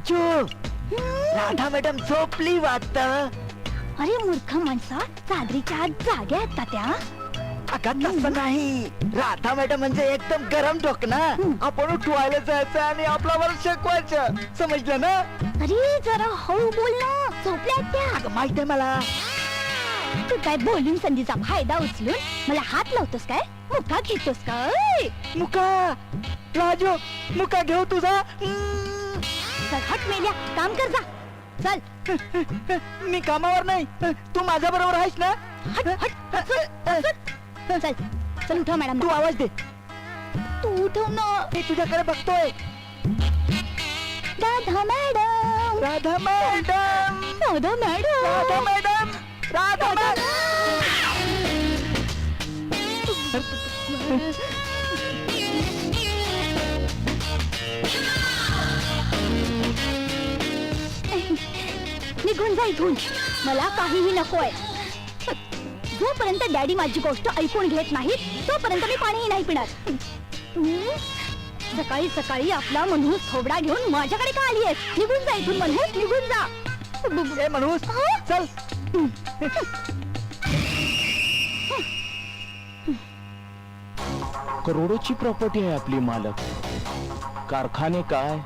लाजू, Radha madam झोपली वाटतं. अरे मूर्ख माणसा, चादरीच्या आत जाग्या आहेत का त्या? अगं तसं नाही, राधा मॅडम म्हणजे एकदम गरम डोक ना. आपण उठवायला जायचं आणि आपल्यावर शिकवायचं, समजलं ना? अरे जरा हळू बोल ना, झोपल्यात त्या. अगं माहित आहे मला. तू काय बोलून संधीचा फायदा उचलून मला हात लावतोस काय? मुका घेतोस काय? मुका, राजू मुका घेऊ तुझा. चल हट मेल्या, काम कर जा. चल. मी कामावर नाही, तू माझ्या बरोबर आहेस ना? हट हट चल चल चल उठव मॅडम. तू आवाज दे. तू उठव ना. मी तुझ्याकडे बघतोय. Radha madam, Radha madam, Radha madam, Radha madam, Radha madam. निघून जा इथून, मला काहीही नकोय. जोपर्यंत डॅडी माझी गोष्ट ऐकून घेत नाही तोपर्यंत मी पाणीही नाही पिणार. सकाळी सकाळी आपला मनहूस थोबडा घेऊन माझ्याकडे का आली आहेस? निघून जा इथून मनहूस, निघून जा. ए मनहूस, चल. करोडोची प्रॉपर्टी आहे आपली मालक. कारखाने काय,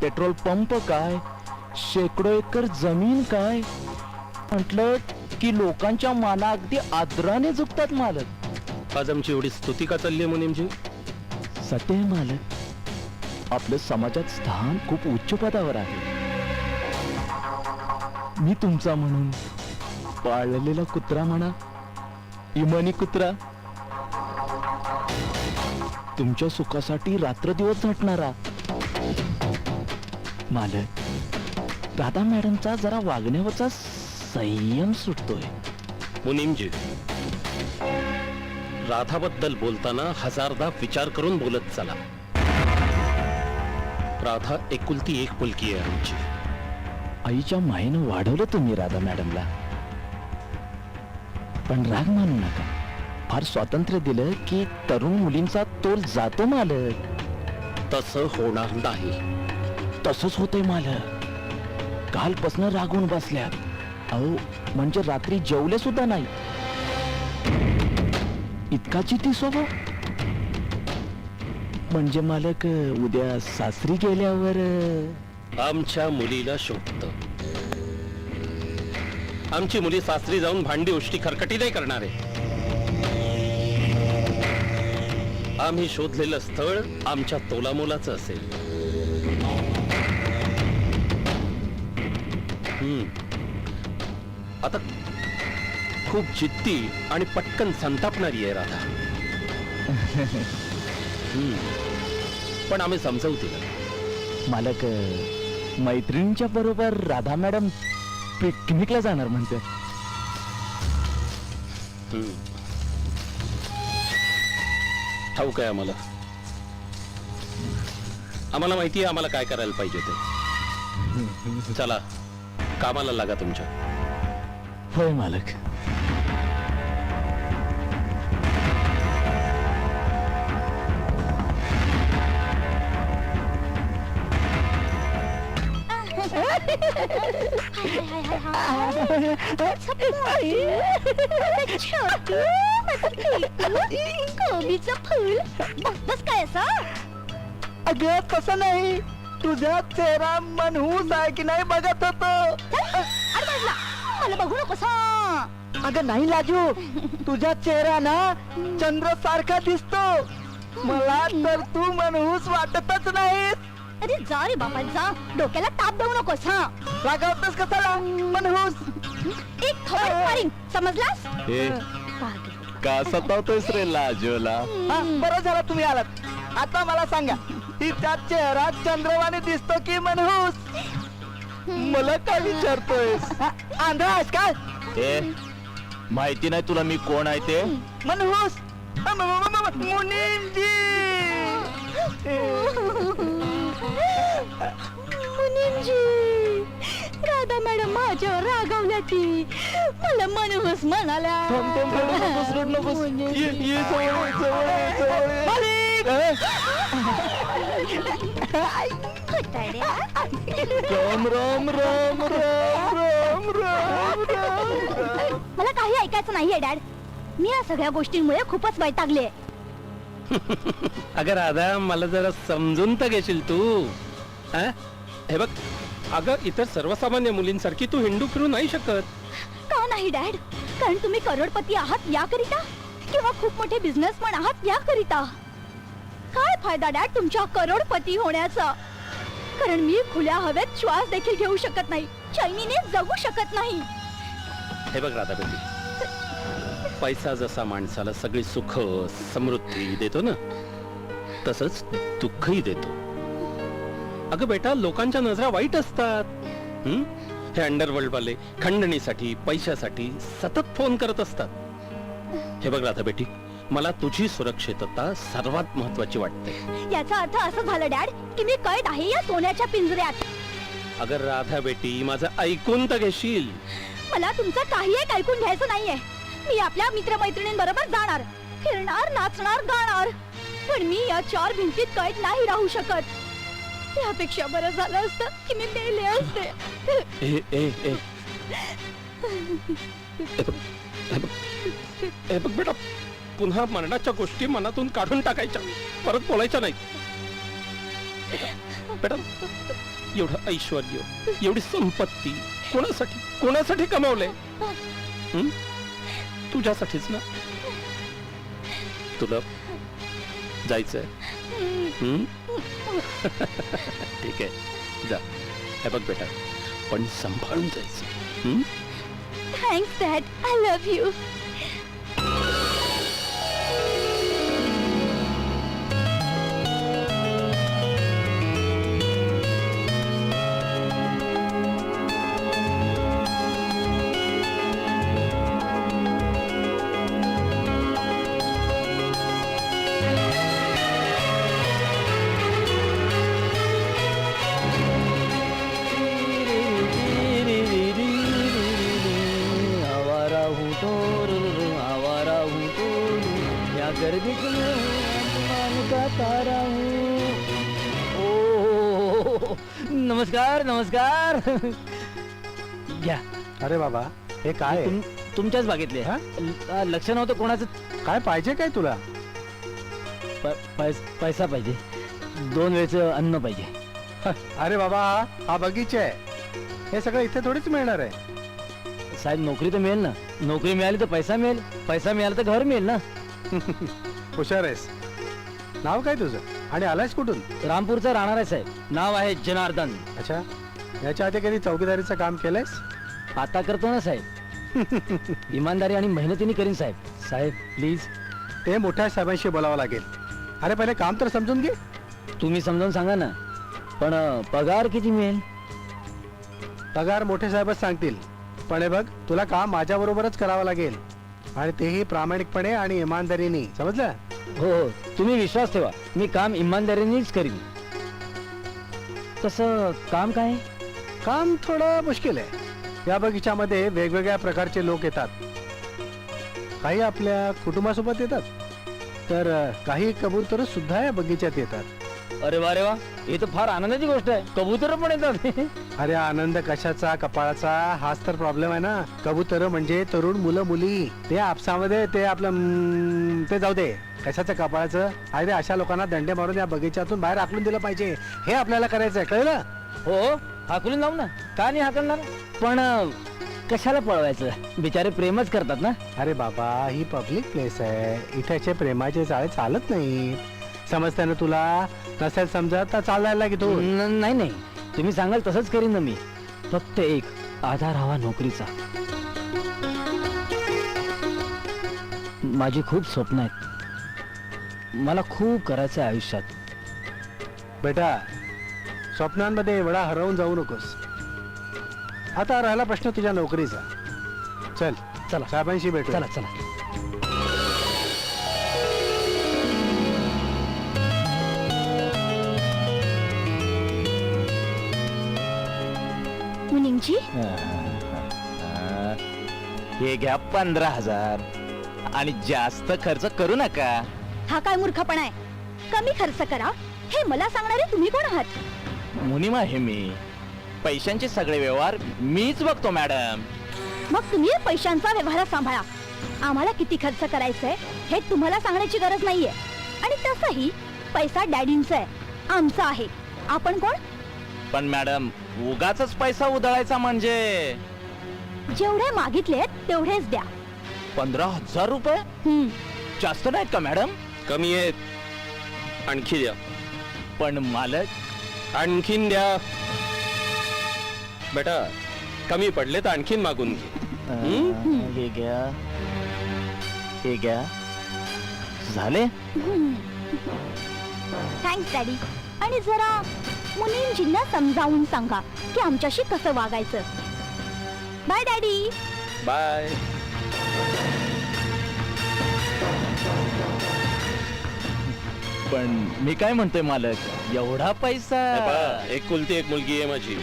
पेट्रोल पंप काय, शेकडो एकर जमीन काय. म्हटलं की लोकांच्या माना अगदी आदराने झुकतात मालक. आज आमची एवढी स्तुती का चालली आहे मुनीमजी? सत्य आहे मालक, आपलं समाजात स्थान खूप उच्च पदावर आहे. मी तुमचा म्हणून पाळलेला कुत्रा म्हणा, इमानी कुत्रा, तुमच्या सुखासाठी रात्रदिवस झटणारा. मालक, राधा मॅडमचा जरा वागण्यावरचा संयम सुटतोय. मुनीमजी, राधाबद्दल बोलताना हजारदा विचार करून बोलत चला. राधा एकुलती एक मुलगी आहे आमची. आईच्या मायेनं वाढवलं तुम्ही राधा मॅडमला, पण राग मानू नका. फार स्वातंत्र्य दिलं की तरुण मुलींचा तोल जातो मालक. तसं होणार नाही. तसंच होतंय मालक. कालपासनं रागून बसल्यात. अहो, म्हणजे रात्री जेवले सुद्धा नाही. इतका चिती स्वभाव. म्हणजे मालक, उद्या सासरी गेल्यावर आमच्या मुलीला शोधत. आमची मुली सासरी जाऊन भांडी उष्टी खरकटी नाही करणार आहे. आम्ही शोधलेलं स्थळ आमच्या तोलामोलाचं असेल. आता खूप जिद्दी आणि पटकन संतापणारी आहे राधा. पण आम्ही समजवू तिला. मालक, मैत्रिणींच्या बरोबर राधा मॅडम पिकनिकला जाणार म्हणते. ठाऊक आहे आम्हाला. आम्हाला माहिती आहे आम्हाला काय करायला पाहिजे ते. चला, कामाला लागा तुमच्या. होय मालक. कोबीचं फूल बघतोस काय असं? अगं तसं नाही, तुझा चेहरा मनहूस आहे की नाही बघत होतो. मला बघू नकोस. अगं नाही लाजू, तुझा चेहरा ना चंद्र सारखा दिसतो. मला तर तू मनहूस वाटतच नाही. अरे जा रे बाबा जा, डोक्याला ताप देऊ नकोस. रागावतोस कसाला मनहूस? एक थोडं मारीन, समजलास? का सतावतोयस रे लाजोला? बरं झालं तुम्ही आलात. आता मला सांगा, तिचा चेहरा चंद्रवाणी दिसतो की मनहूस? मला काय विचारतोयस? आंधळा आहेस काय? माहिती नाही तुला मी कोण आहे ते? मनहूस मुनीमजी. मुनीमजी, राधा मॅडम माझ्यावर रागावल्या. ती मला मनहूस म्हणाल्या. रडू नकोस. ये जवळ, जवळ, जवळ. मालिक! खोटारड्या. राम राम राम राम राम राम राम. मला काही ऐकायचं नाहीये डॅड. मी या सगळ्या गोष्टींमुळे खूपच वैतागले. अगं राधा मला जरा समजून तर घेशील तू हा? हे बघ अगं इतर सर्वसामान्य मुलींसारखी तू हिंडू फिरू नाही शकत. का नाही डॅड? कारण तुम्ही करोडपती आहात याकरिता किंवा खूप मोठे बिझनेसमॅन आहात याकरिता. काय फायदा डॅड तुमच्या करोडपती होण्याचा? कारण मी खुल्या हवेत श्वास देखील घेऊ शकत नाही, चैनीने जगू शकत नाही. हे बघ राधा बेटी, पैसा जसा माणसाला सगळी सुख समृद्धी देतो ना, तसंच दुःखही देतो. अगं बेटा, लोकांच्या नजरा वाईट असतात. हे अंडरवर्ल्ड वाले खंडणीसाठी पैशासाठी सतत फोन करत असतात. हे बघ राधा बेटी, मला तुझी सुरक्षितता सर्वात महत्वाची वाटते. याचा अर्थ असं झालं डॅड की मी कैद आहे या सोन्याच्या पिंजऱ्यात. अगर राधा बेटी माझं ऐकून तर घेशील. मला तुमचं काही एक ऐकून घ्यायचं नाहीये. मी आपल्या मित्रमैत्रिणींबरोबर जाणार, फिरणार, नाचणार, गाणार. पण मी या 4 भिंतीत कैद नाही राहू शकत. यापेक्षा बरं झालं असतं की मी मेले असते. ए ए ए हे बघ बेटा, पुन्हा मरणाच्या गोष्टी मनातून काढून टाकायच्या, परत बोलायच्या नाही. बेटा, एवढं ऐश्वर्य, एवढी संपत्ती कोणासाठी कोणासाठी कमावलंय? तुझ्यासाठीच ना. तुला जायचंय? ठीक आहे, जा. हे बघ बेटा, पण सांभाळून जायचं. Thanks dad, I love you. नमस्कार नमस्कार. घ्या. अरे बाबा, हे काय आहे? तुमच्याच बागेतले. हा लक्ष नव्हतं कोणाचं. काय पाहिजे काय तुला? पैसा पाहिजे, 2 वेळचं अन्न पाहिजे. अरे बाबा, हा बगीचा आहे. हे सगळं इथे थोडीच मिळणार आहे. साहेब, नोकरी तर मिळेल ना. नोकरी मिळाली तर पैसा मिळेल, पैसा मिळाला तर घर मिळेल ना. हुशार आहेस. नाव काय तुझं आणि आलायस कुठून? रामपूरचा राहणार आहे साहेब. नाव आहे जनार्दन. अच्छा, याच्या आधी कधी चौकीदारीचं काम केलंयस? आता करतो ना साहेब. इमानदारी आणि मेहनतीने करीन साहेब. साहेब प्लीज. ते मोठ्या साहेबांशी बोलावं लागेल. अरे पहिले काम तर समजून घे. तुम्ही समजावून सांगा ना. पण पगार किती मिळेल? पगार मोठे साहेबच सांगतील. पण हे बघ, तुला काम माझ्या बरोबरच करावं लागेल, आणि तेही प्रामाणिकपणे आणि इमानदारीने. समजलं? हो हो, तुम्ही विश्वास ठेवा, मी काम इमानदारीनेच करीन. तसं काम काय? काम थोडं मुश्किल आहे. या बगीच्यामध्ये वेगवेगळ्या प्रकारचे लोक येतात. काही आपल्या कुटुंबासोबत येतात, तर काही कबूतर सुद्धा या बगीच्यात येतात. अरे वा रे वा, हे तर फार आनंदाची गोष्ट आहे. कबूतर पण येतात. अरे आनंद कशाचा, कपाळाचा, हाच तर प्रॉब्लेम आहे ना. कबूतर म्हणजे तरुण मुलं मुली. ते आपसामध्ये ते आपलं ते जाऊ दे. कशाचं कपाळाचं? अरे अशा लोकांना दंडे मारून या बगीच्यातून बाहेर हाकलून दिलं पाहिजे. हे आपल्याला करायचंय, कळलं? हो, हाकलून जाऊ ना. का नाही हाकलणार? पण कशाला पळवायचं? बिचारे प्रेमच करतात ना. अरे बाबा, ही पब्लिक प्लेस आहे. इथे प्रेमाचे जाळे चालत नाही. समजते ना तुला? नसेल समजत तर चालायला की तू. नाही नाही, तुम्ही सांगाल तसंच करीन ना मी. फक्त एक आधार हवा नोकरीचा. माझी खूप स्वप्न आहेत. मला खूप करायचं आहे आयुष्यात. बेटा, स्वप्नांमध्ये एवढा हरवून जाऊ नकोस. आता राहिला प्रश्न तुझ्या नोकरीचा. चल चला साहेबांशी भेटू. चला चला. मुनिमजी, हे घ्या 15,000 आणि जास्त खर्च करू नका. हा काय मूर्खपणा आहे? कमी खर्च करा हे मला सांगणारे तुम्ही कोण आहात? मुनीम आहे मी. पैशांचे सगळे व्यवहार मीच बघतो मॅडम. मग तुम्ही पैशांचा व्यवहार सांभाळा. आम्हाला किती खर्च करायचंय हे तुम्हाला सांगण्याची गरज नाहीये. आणि तसंही पैसा डॅडींचा आहे, आमचा आहे. आपण कोण? पण मॅडम उगाच पैसा उधळायचा म्हणजे जेवढे मागितलेत तेवढेच द्या. 15,000 रुपये हम्म. जास्त नाहीत का मॅडम? कमी आहेत, आणखी द्या. पण मालक आणखीन द्या. बेटा कमी पडले तर आणखीन मागून घे. हे घ्या, हे घ्या, झाले. Thanks daddy. आणि जरा मुनींजींना समजावून सांगा की आमच्याशी कसं वागायचं. Bye daddy. बाय. पण मी काय म्हणतोय मालक, एवढा पैसा. एकुलती एक मुलगी आहे माझी.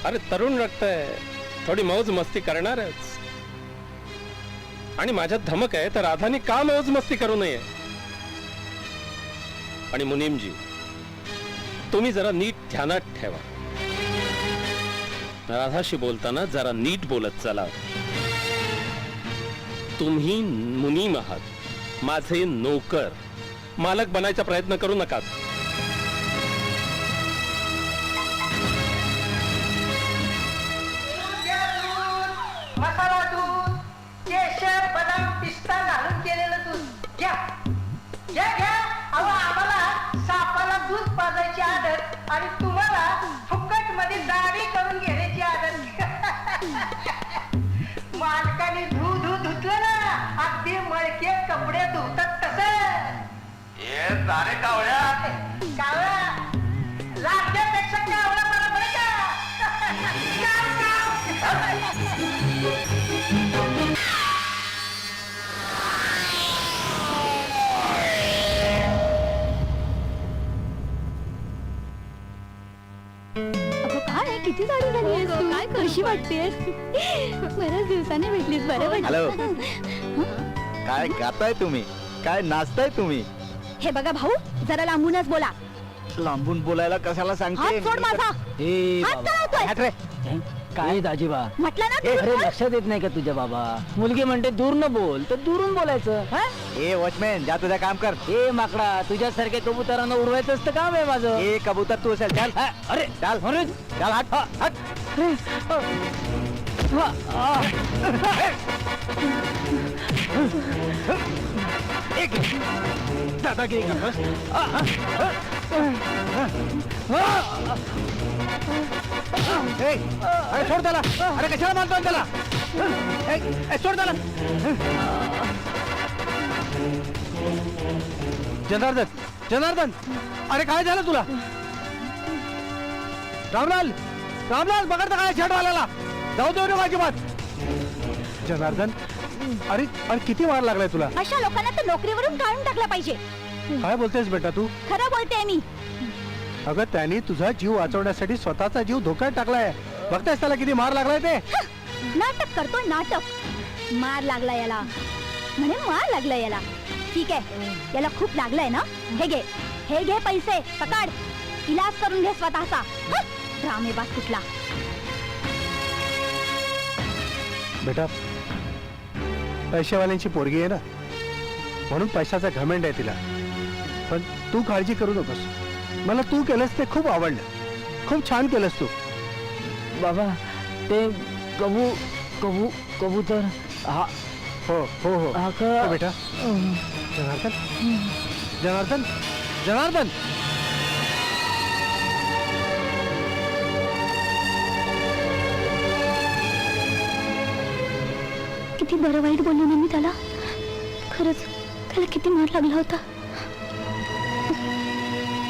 अरे तरुण रक्त आहे, थोडी मौज मस्ती करणारच. आणि माझ्यात धमक आहे तर राधानी का मौज मस्ती करू नये. आणि मुनीमजी तुम्ही जरा नीट ध्यानात ठेवा. राधाशी बोलताना जरा नीट बोलत चला. तुम्ही मुनीम आहात, माझे नोकर. मालक बनायचा प्रयत्न करू नका. मसाला दूध, केशर, बदाम, पिस्ता घालून केलेलं दूध घ्या. घ्या घ्या. अहो आम्हाला सापाला दूध पाजायची आदत आणि तुम्हाला फुकट मध्ये दाढी करून घेण्याची आदत. मालकाने धुतलं ना, अगदी मळके कपडे धुतात तसं. कावळा लाटण्यापेक्षा कावळा बरा बरं का. काव, काव. अगं काय किती जाडी झाली आहेस तू? काय कशी वाटतेस? बऱ्याच दिवसाने भेटलीस. बरं हॅलो. वाटलं. काय गाताय तुम्ही, काय नाचताय तुम्ही? हे बघा भाऊ, जरा लांबूनच बोला. लांबून बोलायला कशाला सांगते? हात सोड माझा. हात का लावतोय? काय दाजीबा, म्हटलं ना ए दूर अरे बोल. लक्षात येत नाही का तुझ्या बाबा? मुलगी म्हणते दूर न बोल तर दुरून बोलायचं. हा? ए वॉचमॅन, जा तुझं काम कर. ए माकडा, तुझ्यासारख्या कबुतरांना उडवायचं असतं काम आहे माझं. ए कबूतर तू असेल, चाल. हा, अरे चाल. अरे चाल, हट. हट. अरे, हा, आ. एक दादागिरी करतोस? ए, अरे सोड त्याला. अरे कशाला मारतोय त्याला? ए, सोड त्याला. जनार्दन, जनार्दन, अरे काय झालं तुला? रामलाल, रामलाल, बघा काय छेडवाल्याला. जाऊ देऊ रे माझी बात. जनार्दन, अरे अरे किती मार लागलाय तुला? अशा लोकांना तर नोकरीवरून काढून टाकलं पाहिजे. काय बोलतेस बेटा तू? खरं बोलते मी. अगं त्याने तुझा जीव वाचवण्यासाठी स्वतःचा जीव धोक्यात टाकलाय. बघतेस त्याला किती मार लागलाय ते? नाटक करतोय नाटक. मार लागला याला, म्हणे मार लागला याला. ठीक आहे, याला खूप लागलंय ना. हे घे, हे घे पैसे, पकड. इलाज करून घे स्वतःचा. ड्रामेबाज कुठला. बेटा पैशावाल्यांची पोरगी आहे ना, म्हणून पैशाचा घमंड आहे तिला. पण तू काळजी करू नकोस. मला तू केलंस ते खूप आवडलं. खूप छान केलंस तू. बाबा ते कबूतर हा हो हो हो हा हो का? बेटा. जनार्दन, जनार्दन, जनार्दन. किती बरं वाईट बोलले ना मी त्याला. खरंच त्याला किती मार लागला होता.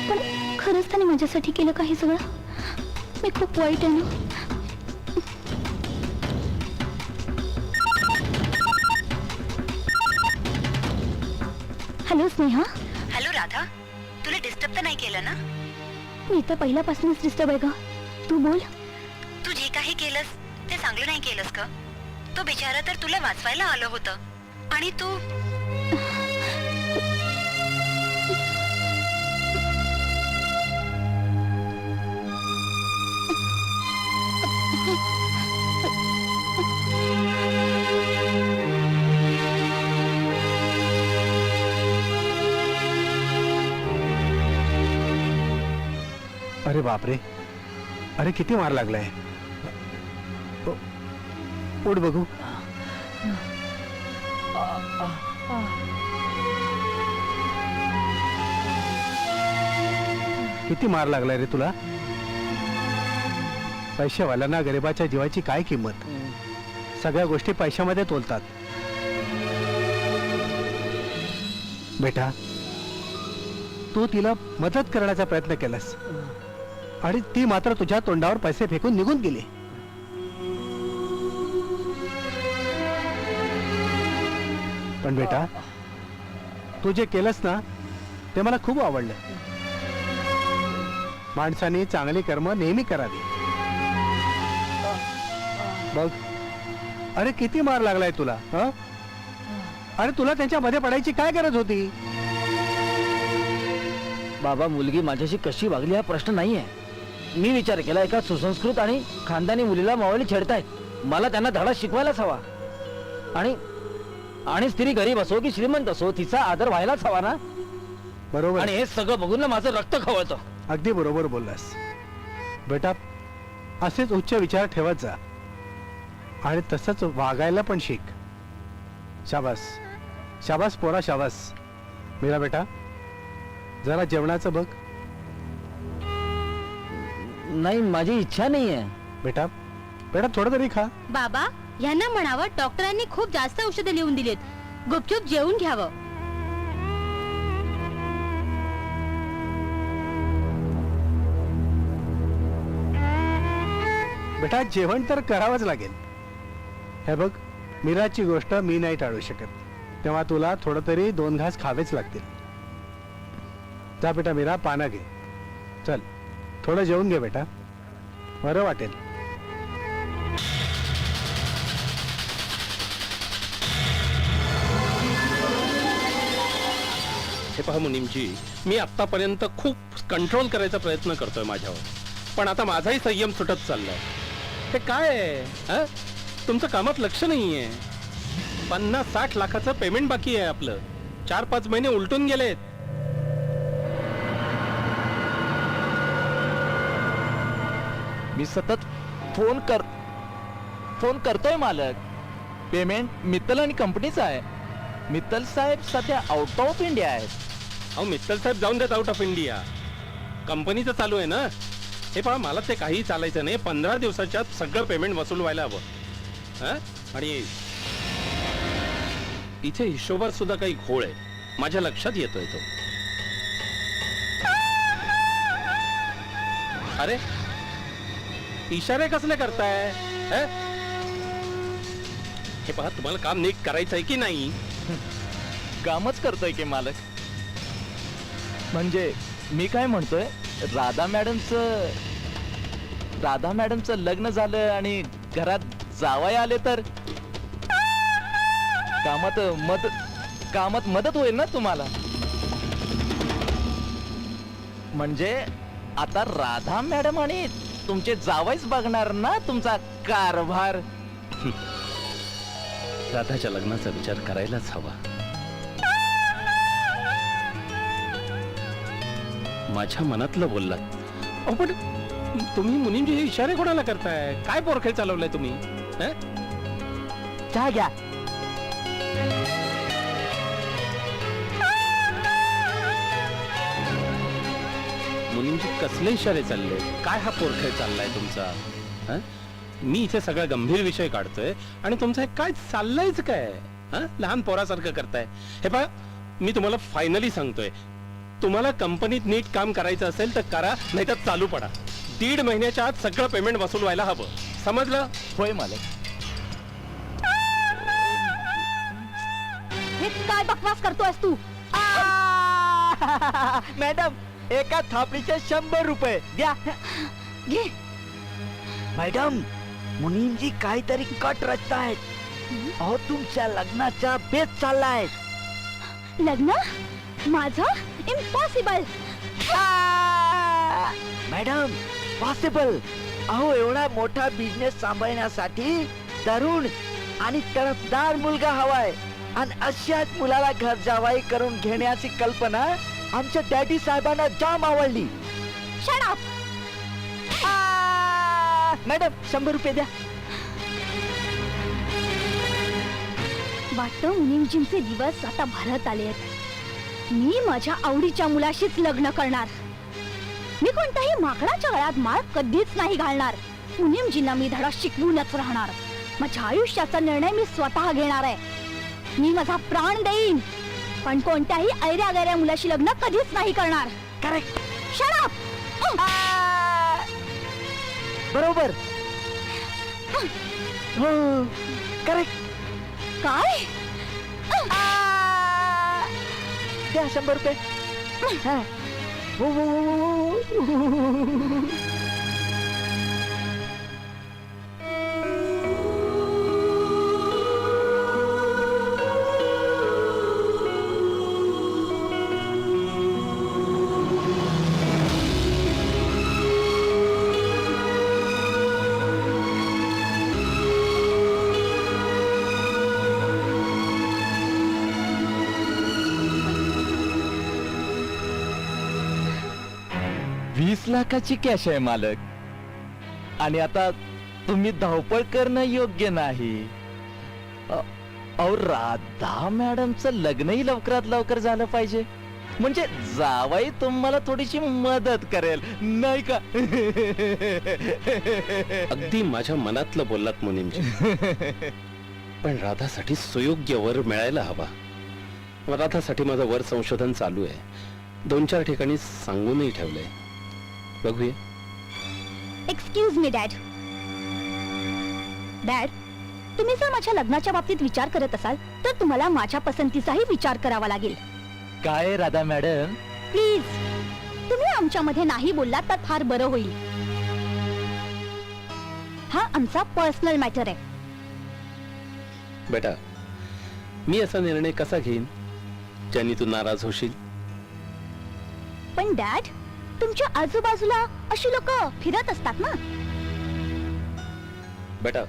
पण खरंच त्याने माझ्यासाठी केलं काही सगळं. मी खूप वाईट आहे ना. हॅलो स्नेहा. हॅलो राधा, तुला डिस्टर्ब तर नाही केलं ना? मी तर पहिल्यापासूनच डिस्टर्ब आहे ग. तू बोल. तू जे काही केलंस ते चांगलं नाही केलंस का? तो बिचारा तर तुला वाचवायला आलं होतं आणि तू अरे बापरे, अरे किती मार लागलाय. उठ बघू. किती मार लागलाय रे तुला. पैशावाल्यांना गरिबाच्या जीवाची काय किंमत. सगळ्या गोष्टी पैशामध्ये तोलतात. बेटा, तू तिला मदत करण्याचा प्रयत्न केलास आणि ती मात्र तुझ्या तोंडावर पैसे फेकून निघून गेली. पण बेटा, तू जे केलंस ना ते मला खूप आवडलं. माणसाने चांगली कर्म नेहमी करावी. बघ, अरे किती मार लागलाय तुला. हं? अरे तुला त्यांच्या मध्ये पडायची काय गरज होती. बाबा, मुलगी माझ्याशी कशी वागली हा प्रश्न नाहीये. मी विचार केला एका सुसंस्कृत आणि खानदानी मुलीला मावळी छेडतायत. मला त्यांना धडा शिकवायलाच हवा. आणि स्त्री गरीब असो की श्रीमंत असो, तिचा आदर व्हायलाच हवा ना. बरोबर. आणि हे सगळं बघून ना माझं रक्त खवळतं. अगदी बरोबर बोललास बेटा. असेच उच्च विचार ठेवत जा आणि तसंच वागायला पण शिक. शाबास शाबास पोरा, शाबास. मीरा बेटा, जरा जेवणाचं बघ. नाही, माझी इच्छा नाहीये. बेटा बेटा थोडं तरी खा. बाबा, यांना म्हणावं डॉक्टरांनी खूप जास्त औषधं लिहून दिलीत. गुपचूप जेवून घ्यावं. बेटा, जेवण तर करावंच लागेल. हे बघ, मीराची गोष्ट मी नाही टाळू शकत, तेव्हा तुला थोडं तरी 2 घास खावेच लागतील. जा बेटा मीरा, पानं घे. चल, थोडं जेवून घे बेटा, बरं वाटेल. हे पहा मुनीमजी, मी आतापर्यंत खूप कंट्रोल करायचा प्रयत्न करतोय माझ्यावर, पण आता माझाही संयम सुटत चाललाय. हे काय आहे? हं? तुमचं कामात लक्ष नाहीये. 50-60 लाखाचं पेमेंट बाकी आहे आपलं. 4-5 महिने उलटून गेलेत. मी सतत फोन करतोय मालक. पेमेंट मित्तल आणि कंपनीचा आहे. मित्तल साहेब सध्या आउट ऑफ इंडिया आहेत. अहो मित्तल साहेब जाऊन देत आउट ऑफ इंडिया. कंपनीचं चालू आहे ना. हे पहा, मला ते काही चालायचं नाही. 15 दिवसाच्या सगळं पेमेंट वसूल व्हायला हवं. हं? आणि इथे हिशोबात सुद्धा काही घोळ आहे. माझ्या लक्षात येतोय तो. अरे इशारे कसले करताय? हं? हे पहा, तुम्हाला काम नीट करायचं आहे की नाही? कामच करतोय की मालक. म्हणजे मी काय म्हणतोय, राधा मॅडमचं लग्न झालं आणि घरात जावई आले तर कामात मदत होईल ना तुम्हाला. म्हणजे आता राधा मॅडम आणि तुमचे जावईच बघणार ना तुमचा कारभार. राधाच्या लग्नाचा विचार करायलाच हवा. माझ्या मनातलं बोललात. अहो पण तुम्ही मुनीमजी हे इशारे कोणाला करताय? काय पोरखेळ चालवलाय तुम्ही? हं? चहा घ्या. मुनीमजी कसले इशारे चालले? काय हा पोरखेळ चाललाय तुमचा? हं? मी इथे सगळा गंभीर विषय काढतोय आणि तुमचं हे काय चाललंयच काय? हं? लहान पोरासारखं करताय. हे पहा, मी तुम्हाला फायनली सांगतोय, तुम्हाला कंपनीत नीट काम करायचं असेल तर करा, नाही तर चालू पडा. 1.5 महिन्याच्या आत सगळं पेमेंट वसूल व्हायला हवं. समजलं? होय मालक. हे काय बकवास करतोयस तू? मॅडम, एका थापडीचे 100 रुपये द्या. घे. मॅडम, मुनीमजी काहीतरी कट रचतायत. अहो, तुमच्या लग्नाचा बेत चाललाय. लग्न माझं? इम्पॉसिबल. Madam, possible. अहो, एवढा मोठा बिझनेस सांभाळण्यासाठी तरुण आणि तरफदार मुलगा हवाय. आणि अशाच मुलाला घर जावाई करून घेण्याची कल्पना आमच्या डॅडी साहेबांना जाम आवडली. Shut up. मॅडम 100 रुपये द्या. वाटतं मुनीमजींचे दिवस आता भरत आले आहेत. मी माझ्या आवडीच्या मुलाशीच लग्न करणार. मी कोणत्याही माकडाच्या गळ्यात माळ कधीच नाही घालणार. मुनीमजींना मी धडा शिकवूनच राहणार. माझ्या आयुष्याचा निर्णय मी स्वतः घेणार आहे. मी माझा प्राण देईन, पण कोणत्याही ऐऱ्या गैऱ्या मुलाशी लग्न कधीच नाही करणार. करेक्ट. Shut up! बरोबर. हो करेक्ट. काय? द्या 100 रुपये. हा. हो, हो, हो, हो. वीस लाखाची कॅश आहे मालक. आणि आता तुम्ही धावपळ करणं योग्य नाही. अहो राधा मॅडमचं लग्नही लवकरात लवकर झालं पाहिजे, म्हणजे जावाई तुम्हाला थोडीशी मदत करेल नाही का? अगदी माझ्या मनातलं बोललात मुनीमजी. पण राधासाठी सुयोग्य वर मिळायला हवा. राधासाठी माझं वर संशोधन चालू आहे. 2-4 ठिकाणी सांगूनही ठेवलंय. बघूया. Excuse me dad. डॅड, तुम्ही जर माझ्या लग्नाच्या बाबतीत विचार करत असाल तर तुम्हाला माझ्या पसंतीचाही विचार करावा लागेल. काय राधा मॅडम? प्लीज, तुम्ही आमच्यामध्ये नाही बोललात तर फार बरं होईल. हा आमचा पर्सनल मॅटर आहे. बेटा, मी असा निर्णय कसा घेईन ज्याने तू नाराज होशील? पण डॅड, तुमच्या आजूबाजूला अशी लोक फिरत असतात ना. बेटा,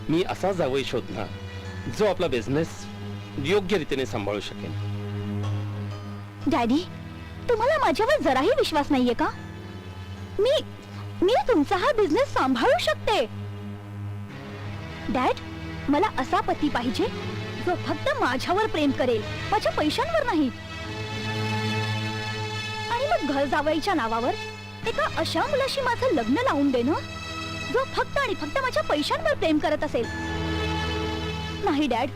मी असा जावई शोधणार जो आपला बिझनेस योग्य रीतीने सांभाळू शकेल. डॅडी, तुम्हाला माझ्यावर जराही विश्वास नाहीये का? मी तुमचा हा बिझनेस सांभाळू शकते. डॅड, मला असा पती पाहिजे जो फक्त माझ्यावर प्रेम करेल, माझ्या पैशांवर नाही. आणि मग घर जावयाच्या नावावर एका अशा मुलाशी माझं लग्न लावून देणं जो फक्त आणि फक्त माझ्या पैशांवर प्रेम करत असेल. नाही डॅड,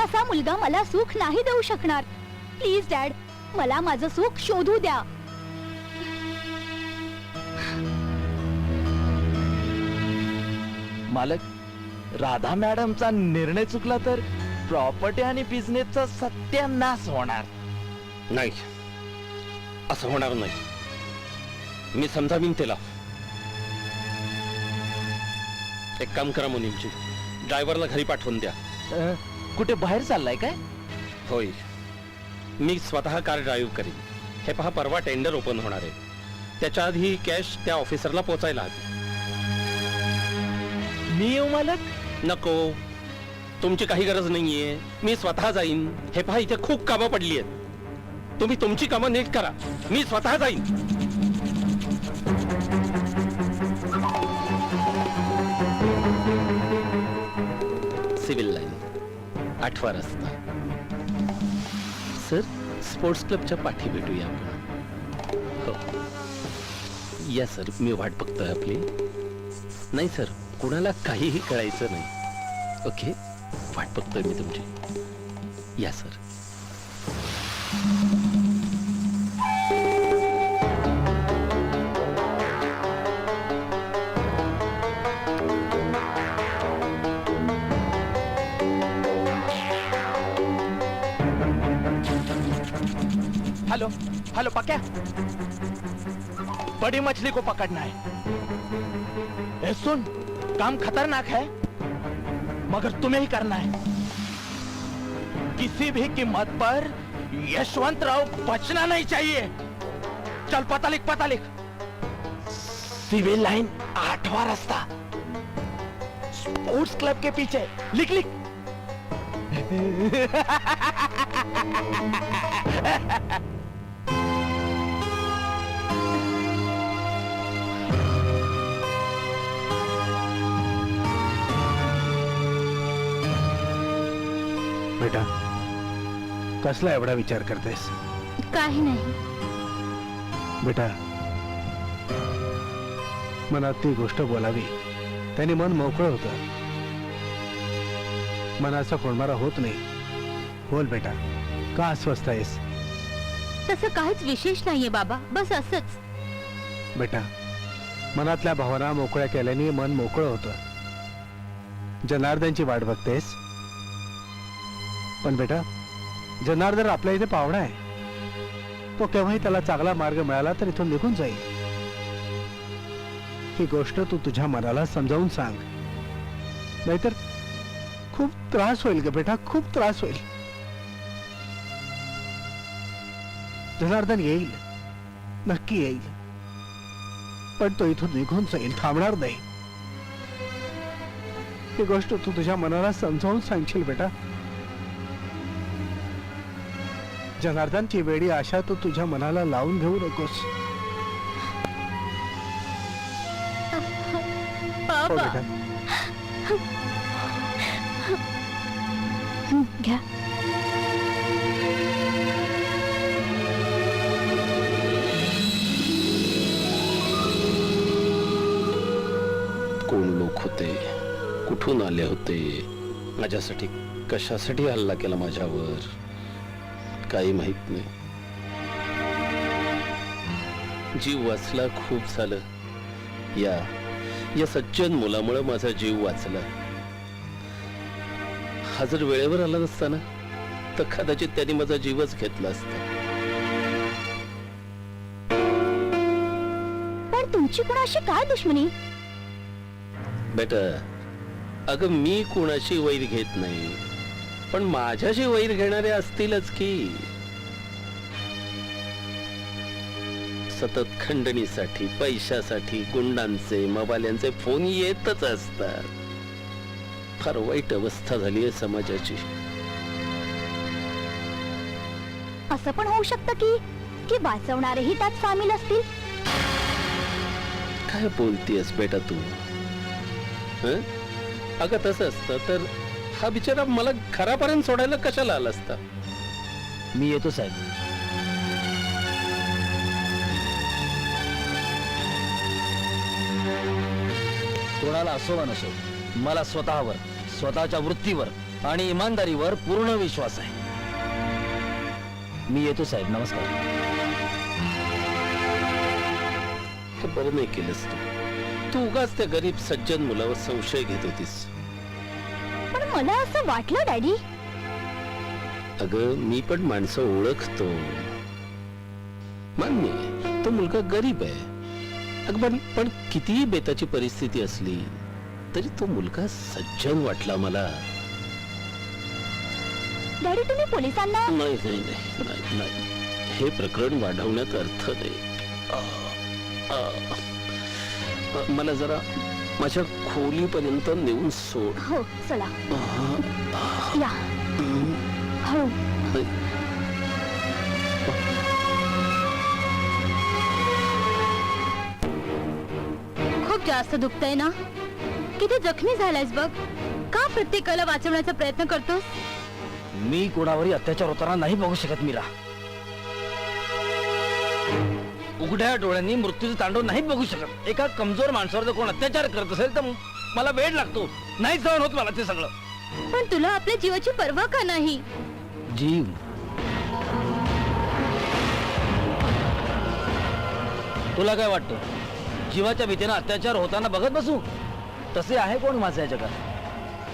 असा मुलगा मला सुख नाही देऊ शकणार. प्लीज डॅड, मला माझं सुख शोधू द्या. मालक, राधा मॅडमचा निर्णय चुकला तर प्रॉपर्टी आणि बिझनेसचा सत्यानाश होणार. नाही, असं होणार नाही. मी समजावीन त्याला. एक काम करा मुनीमजी, ड्रायव्हरला घरी पाठवून द्या. कुठे बाहेर चाललाय काय? होय, मी स्वतः कार ड्राईव्ह करीन. हे पहा, परवा टेंडर ओपन होणार आहे. त्याच्या आधी ही कॅश त्या ऑफिसरला पोचायला हवी. मी येऊ मालक? नको, तुमची काही गरज नाहीये. मी स्वतः जाईन. हे पहा, इथे खूप कामं पडली आहेत. तुम्ही तुमची कामं नीट करा. मी स्वतः जाईन. सिव्हिल लाईन, 8वा रस्ता. सर, स्पोर्ट्स क्लबच्या पाठी भेटूया आपण. हो या सर, मी वाट बघतोय आपली. नाही सर, कुणाला काहीही कळायचं नाही. ओके, वाट बघतोय मी तुमची. या सर. हेलो हेलो, पक्या? बड़ी मछली को पकड़ना है. ए सुन, काम खतरनाक है मगर तुम्हें ही करना है. किसी भी कीमत पर यशवंत राव बचना नहीं चाहिए. चल पता लिख, पता लिख. सिविल लाइन 8वां रास्ता, स्पोर्ट्स क्लब के पीछे. लिख लिख. बेटा कसला एवढा विचार करतेस? काही नाही. बेटा मनात ती गोष्ट बोलावी त्याने मन मोकळं होतं. मनाचा कोणमारा होत नाही. बोल बेटा, का अस्वस्थ आहेस? तसं काहीच विशेष नाहीये बाबा, बस असंच. बेटा मनातल्या भावना मोकळ्या केल्याने मन मोकळं होतं. जनार्दनची वाट बघतेस? पण बेटा जनार्दन आपल्या इथे पाहुणा आहे. तो केव्हाही त्याला चांगला मार्ग मिळाला तर इथून निघून जाईल. ही गोष्ट तू तुझ्या मनाला समजावून सांग, नाहीतर खूप त्रास होईल ग बेटा, खूप त्रास होईल. जनार्दन येईल, नक्की येईल, पण तो इथून निघून जाईल, थांबणार नाही. ही गोष्ट तू तुझ्या मनाला समजावून सांगशील बेटा. जनार्दनची वेडी आशा तू तुझ्या मनाला लावून घेऊ नकोस. हो बेटा. घ्या. कोण लोक होते, कुठून आले होते, माझ्यासाठी कशासाठी हल्ला केला माझ्यावर, काही माहित नाही. जीव वाचला खूप झालं. या सज्जन मुलामुळे माझा जीव वाचला. हा जर वेळेवर आला नसता ना तर कदाचित त्यांनी माझा जीवच घेतला असता. पण तुमची कोणाशी काय दुश्मनी? बेटा अगं मी कोणाशी वैर घेत नाही, पण माझ्याशी वैर घेणारे असतीलच की. सतत खंडणीसाठी, पैशासाठी गुंडांचे, मबाल्यांचे फोन येतच असतात. फार वाईट अवस्था झाली आहे समाजाची. असं पण होऊ शकतं की वाचवणारेही त्यात सामील असतील. काय बोलतीयस बेटा तू? हं? अगं तसं असतं तर हा बिचारा मला घरापर्यंत सोडायला कशाला आला असता? मी येतो साहेब. कोणाला असो वा नसो, मला स्वतःवर, स्वतःच्या वृत्तीवर आणि इमानदारीवर पूर्ण विश्वास आहे. मी येतो साहेब. नमस्कार. हे बरं नाही केलंस तू उगाच त्या गरीब सज्जन मुलावर संशय घेत होतीस. पण मला असं वाटलं डॅडी. अगं मी पण माणसं ओळखतो. मान्य आहे, तो मुलगा गरीब आहे. अगं पण कितीही बेताची परिस्थिती असली तरी तो मुलगा सज्जन वाटला मला. डॅडी तुम्ही पोलिसांना. नाही नाही नाही नाही नाही, हे प्रकरण वाढवण्यात अर्थ नाही. मला जरा माझ्या खोलीपर्यंत नेऊन सोड. हो चला या. हळू. खूप जास्त दुखतंय ना? किती जखमी झालायस बघ. का प्रत्येकाला वाचवण्याचा प्रयत्न करतोस? मी कोणावरही अत्याचार होताना नाही बघू शकत मीरा. उघड्या डोळ्यांनी मृत्यूचं तांडव नाही बघू शकत. एका कमजोर माणसावर जर कोण अत्याचार करत असेल तर मला वेळ लागतो. नाही सहन होत मला ते सगळं. पण तुला आपल्या जीवाची पर्वा का नाही? जीव तुला काय वाटतं? जीवाच्या भीतीनं अत्याचार होताना बघत बसू? तसे आहे कोण माझ्या जगात?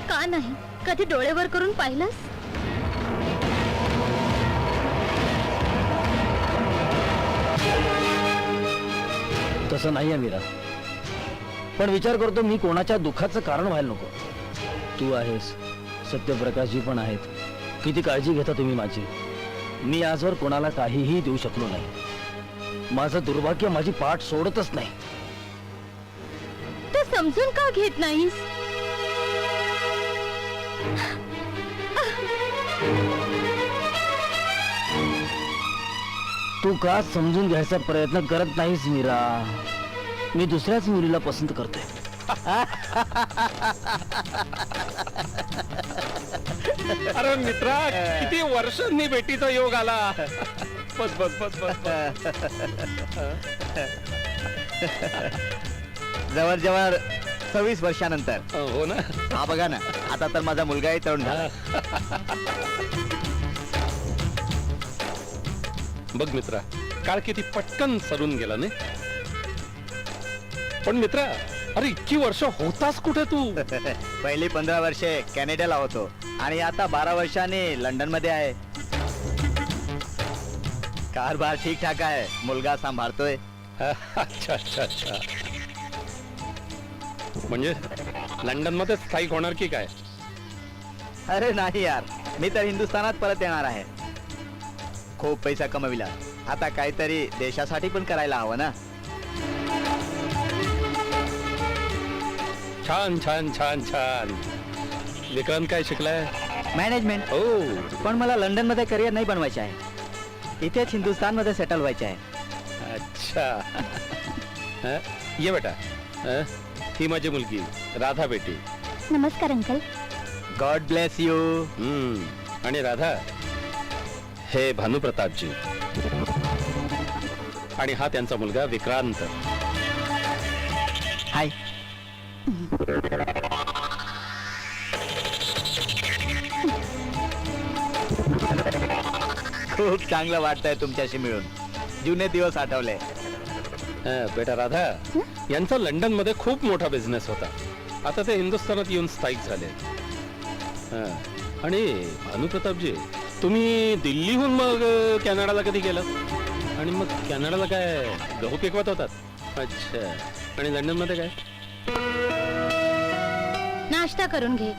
का नाही? कधी डोळेवर करून पाहिलंस? तसं नाही आहे मीरा. पण विचार करतो मी कोणाच्या दुःखाचं कारण व्हायला नको. तू आहेस, सत्यप्रकाशजी पण आहेत. किती काळजी घेता तुम्ही माझी. मी आजवर कोणाला काहीही देऊ शकलो नाही. माझं दुर्भाग्य माझी पाठ सोडतच नाही. तू समजून का घेत नाहीस? तू का समजून घ्यायचा प्रयत्न करत नाहीस मीरा? मी दुसऱ्याच मुलीला पसंत करतोय. अरे मित्रा, किती वर्षांनी भेटीचा योग आला. बस बस बस बस बस. जवळ 26 वर्षानंतर. हो ना. हा बघा ना, आता तर माझा मुलगाही तरुण झाला. बघ मित्रा, काळ किती पटकन सरून गेला नाही. पण मित्रा, अरे इतकी वर्ष होतास कुठे तू? पहिली 15 वर्षे कॅनडाला होतो आणि आता 12 वर्षांनी लंडन मध्ये आहे. कारभार ठीक ठाक आहे, मुलगा सांभाळतोय. अच्छा अच्छा अच्छा. म्हणजे लंडन मध्ये स्थायिक होणार की काय? अरे नाही यार, मी तर हिंदुस्थानात परत येणार आहे. खूप पैसा कमविला, आता काहीतरी देशासाठी पण करायला हवं ना. छान छान छान छान. विक्रांत काय शिकलाय? मॅनेजमेंट. हो. पण मला लंडन मध्ये करिअर नाही बनवायचे आहे, इथेच हिंदुस्थान मध्ये सेटल व्हायचे आहे. अच्छा. हं? ये बेटा. हं? ही माझी मुलगी राधा बेटी. नमस्कार अंकल. God bless you. आणि राधा, हे भानुप्रतापजी आणि हा त्यांचा मुलगा विक्रांत. हाय. खूप चांगलं वाटतंय तुमच्याशी मिळून. जुने दिवस आठवले. बेटा राधा, यांचा लंडन मध्ये खूप मोठा बिझनेस होता. आता ते हिंदुस्थानात येऊन स्थायिक झाले. आणि भानुप्रतापजी, तुम्ही दिल्लीहून मग कॅनडाला कधी गेलात? आणि मग कॅनडाला काय गहू पिकवत होतात? अच्छा. आणि लंडन मध्ये काय? नाश्ता करून घे.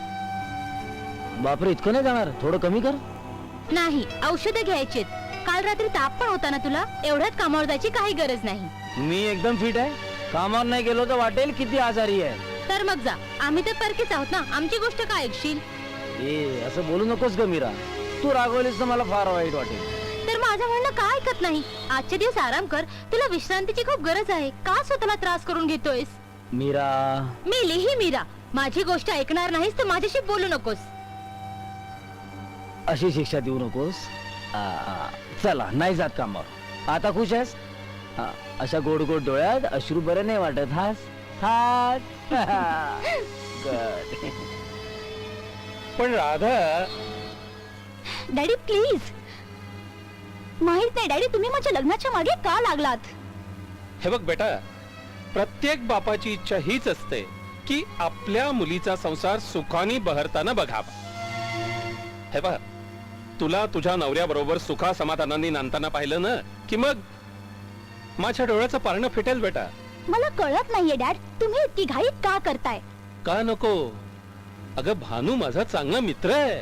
बापरे, इतकं नाही जाणार, थोडं कमी कर. नाही, औषधं घ्यायचीत. काल रात्री ताप पण होता ना तुला, एवढ्यात कामावर जायची काही गरज नाही. मी एकदम फिट आहे. कामावर नाही गेलो तर वाटेल किती आजारी आहे. तर मग जा, आम्ही तर परकेच आहोत ना, आमची गोष्ट काय ऐकशील? ए, असं बोलू नकोस ग मीरा. तू रागवलीस तर मला फार वाईट वाटेल. तर माझं म्हणणं का ऐकत नाही? आजचे दिवस आराम कर, तुला विश्रांतीची खूप गरज आहे. का स्वतःला त्रास करून घेतोयस? मीरा, मी लिही मीरा, माझी गोष्ट ऐकणार नाहीस तर माझ्याशी बोलू नकोस. अशी शिक्षा देऊ नकोस. चला, नाही जात कामावर. आता खुश आहेस? अशा गोड गोड डोळ्यात अश्रू बरं नाही वाटत. हास हास. Good. पण राधा, डॅडी प्लीज. माहित नाही डॅडी, तुम्ही माझ्या लग्नाच्या मागे का लागलात? हे बघ बेटा, प्रत्येक बापाची इच्छा हीच असते की आपल्या मुलीचा संसार सुखाने बहरताना बघावा. हे बघ, तुला तुझ्या नवऱ्याबरोबर सुखा समाधानाने नांदताना पाहिलं ना, की मग माझ्या डोळ्याचं पारणं फिटेल बेटा. मला कळत नाहीये डॅड, तुम्ही इतकी घाई का करताय? का नको? अगं भानू माझा चांगला मित्र आहे.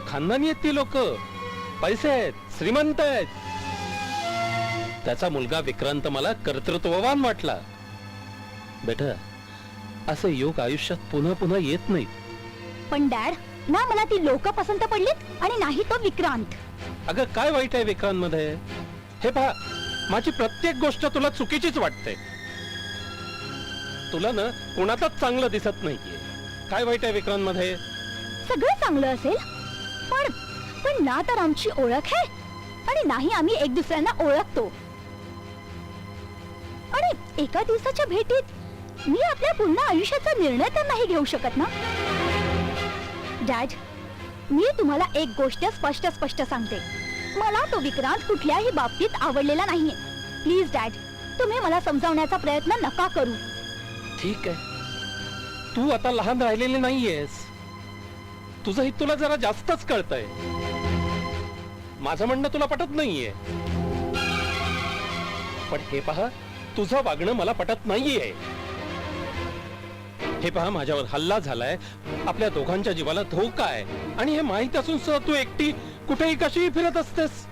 खानदानी आहेत ती लोक, पैसे आहेत, श्रीमंत आहेत. त्याचा मुलगा विक्रांत मला कर्तृत्ववान वाटला. बेटा, असे योग आयुष्यात पुन्हा पुन्हा येत नाहीत. पण डॅड, ना मला ती लोक पसंत पडलीत आणि नाही तो विक्रांत. अगं काय वाईट आहे विक्रांत मध्ये? हे पहा, माझी प्रत्येक गोष्ट तुला चुकीचीच वाटते. तुला ना कोणातच चांगलं दिसत नाहीये. काय वाईट आहे विक्रांत मध्ये? सगळं चांगलं असेल, पण पण ना तर आमची ओळख आहे आणि नाही आम्ही एक दुसऱ्यांना ओळखतो. आणि एका दिवसाच्या भेटीत मी आपल्या पूर्ण आयुष्याचा निर्णय तर नाही घेऊ शकत ना. डॅड, मी तुम्हाला एक गोष्ट स्पष्ट स्पष्ट सांगते, मला तो विक्रांत कुठल्याही बाबतीत आवडलेला नाहीये. प्लीज डॅड, तुम्ही मला समजावण्याचा प्रयत्न नका करू. ठीक आहे, तू आता लहान राहिलेली नाहीयेस. तुझं हित तुला जरा जास्तच कळतंय. माझं म्हणणं तुला पटत नाहीये. पण हे पहा, तुझं वागणं मला पटत नाहीये. हे पहा, माझ्यावर हल्ला झालाय, आपल्या दोघांच्या जीवाला धोका आहे, आणि हे माहित असून सुद्धा तू एकटी कुठेही कशीही फिरत असतेस.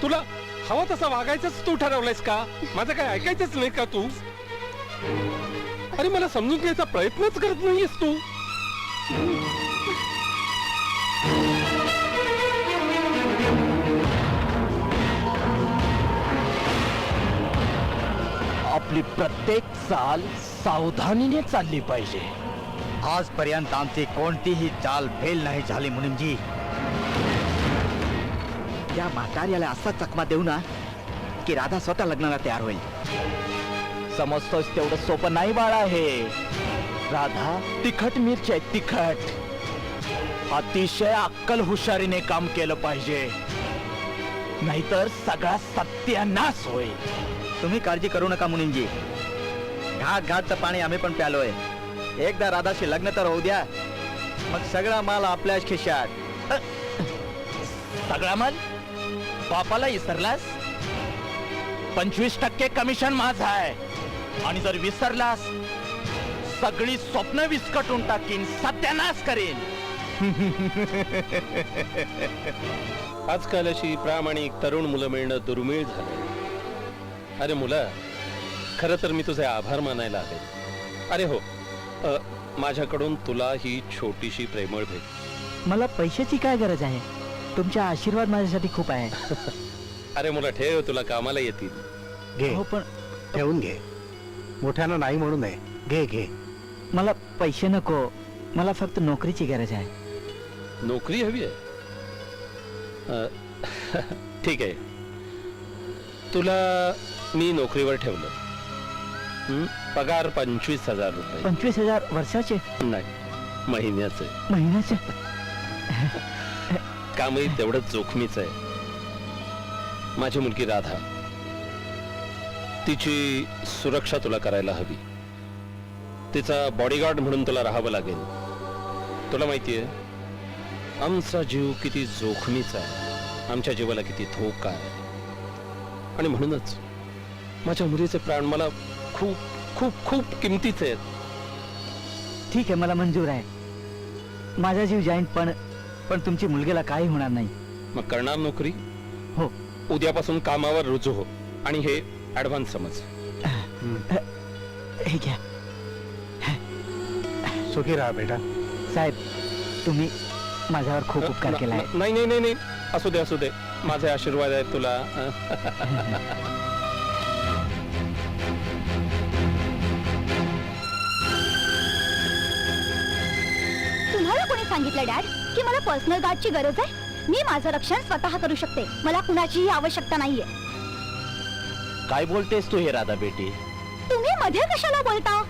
तुला हवं तसं वागायचंच तू ठरवलंयस का? माझं काय ऐकायचंच नाही का तू? अरे मला समजून घ्यायचा प्रयत्नच करत नाहीयेस तू. आपली आपली प्रत्येक चाल सावधानीने चालली पाहिजे. आजपर्यंत आमची कोणतीही चाल फेल नाही झाली मुनिमजी. त्या म्हाताऱ्याला असा चकमा देऊ ना की राधा स्वतः लग्नाला तयार होईल. समजतोस तेवढं सोपं नाही बाळा हे. राधा तिखट मिरची आहे, तिखट. अतिशय अक्कल हुशारीने काम केलं पाहिजे, नाहीतर सगळा सत्यानाश होईल. तुम्ही काळजी करू नका मुनिमजी. घाटचं पाणी आम्ही पण प्यालोय. एकदा राधाशी लग्न तर होऊ द्या, मग सगळा माल आपल्याच खिशात. सगळा माल बापाला विसरलास? 25% कमिशन माझं आहे, आणि जर विसरलास सगळी स्वप्न विस्कटून टाकीन, सत्यानाश करेन. आजकाल अशी प्रामाणिक तरुण मुलं मिळणं दुर्मिळ झालंय. अरे मुला, खरं तर मी तुझे आभार मानायला हवे. अरे हो, माझ्याकडून तुला ही छोटीशी प्रेमळ भेट. मला पैशाची काय गरज आहे? तुमचा आशीर्वाद माझ्यासाठी खूप आहे. अरे मुला, ठेव, तुला कामाला येतील. घे, हो पण ठेवून घे. मोठ्यानं नाही म्हणू नये. घे घे. मला पैसे नको, मला फक्त नोकरीची गरज आहे. नोकरी हवी आहे? ठीक आहे, तुला मी नोकरीवर ठेवलं. पगार 25,000 रुपये. 25,000 वर्षाचे? नाही, महिन्याचे. महिन्याचे? कामही तेवढंच जोखमीच आहे. माझी मुलगी राधा, तिची सुरक्षा तुला करायला हवी. तिचा बॉडीगार्ड म्हणून तुला राहावं लागेल. तुला माहितीये आमचा जीव किती जोखमीचा आहे, आमच्या जीवाला किती धोका आहे. आणि म्हणूनच माझ्या मुलीचे प्राण मला खूप खूप खूप किमतीचे आहेत. ठीक आहे, मला मंजूर आहे. माझा जीव जाईन, पण तुमची मुलगीला काही होणार नाही. मग करणार नोकरी? हो. उद्यापासून कामावर रुजू हो, आणि हे ऍडव्हान्स समज. हे घ्या. सुखी राहा बेटा. साहेब, तुम्ही माझ्यावर खूप उपकार केलाय. नाही नाही नाही नाही, असू दे असू दे. माझे आशीर्वाद आहेत तुला. तुम्हाला कोणी सांगितलं डॅड की मला पर्सनल गार्डची गरज आहे? मी माझं रक्षण स्वतः करू शकते. मला कुणाचीही आवश्यकता नाहीये. काय बोलतेस तू हे राधा बेटी? तुम्ही मध्ये कशाला बोलता?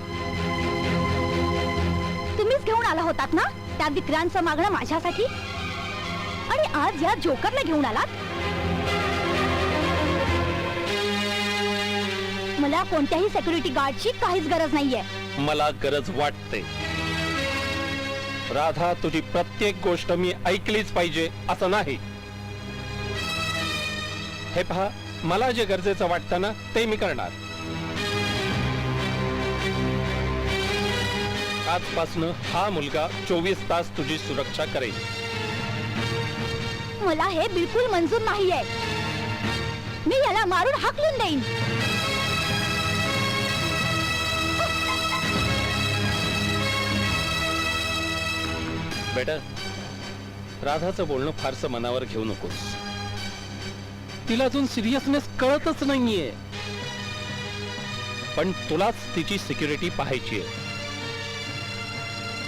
तुम्हीच घेऊन आला होतात ना त्या विक्रांचं मागणं माझ्यासाठी, आणि आज या जोकरला घेऊन आलात. मला कोणत्याही सिक्युरिटी गार्डची काहीच गरज नाहीये. मला गरज वाटते. राधा, तुझी प्रत्येक गोष्ट मी ऐकलीच पाहिजे असं नाही. हे पहा, मला जे गरजेचं वाटतं ना ते मी करणार. आजपासनं हा मुलगा 24 तास तुझी सुरक्षा करेल. मला हे बिलकुल मंजूर नाहीये. मी याला मारून हाकलून देईन. बेटा, राधाचं बोलणं फारसं मनावर घेऊ नकोस. तिला अजून सिरियसनेस कळतच नाहीये. पण तुलाच तिची सिक्युरिटी पाहायची आहे.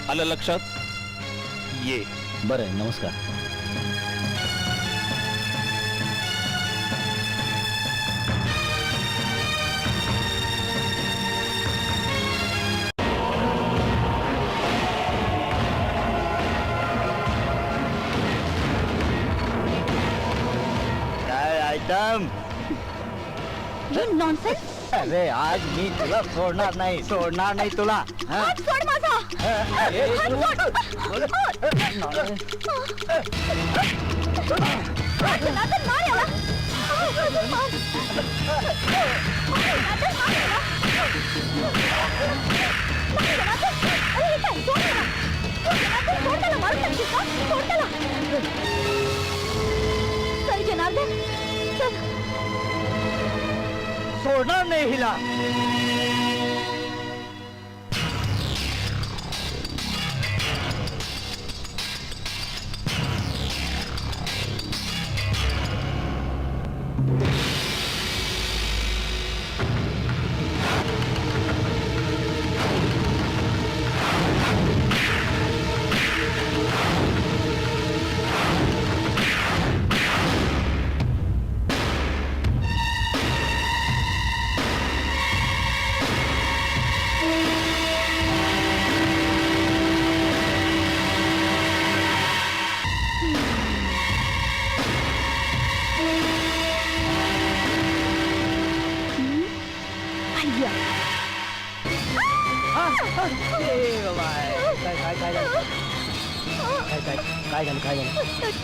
आलं लक्षात? ये. बरं, नमस्कार. काय आयटम? नॉनसेन्स. अरे आज मी तुला सोडणार नाही, सोडणार नाही तुला. हा? हात सोड माझा. हात सोड. जनार्दन, मार याला. जनार्दन, मार याला. जनार्दन, अरे हे काय? सोड याला. जनार्दन, सोड त्याला. मारून टाकशील का? सोड त्याला. चल जनार्दन, चल. सोडणार नाही हिला.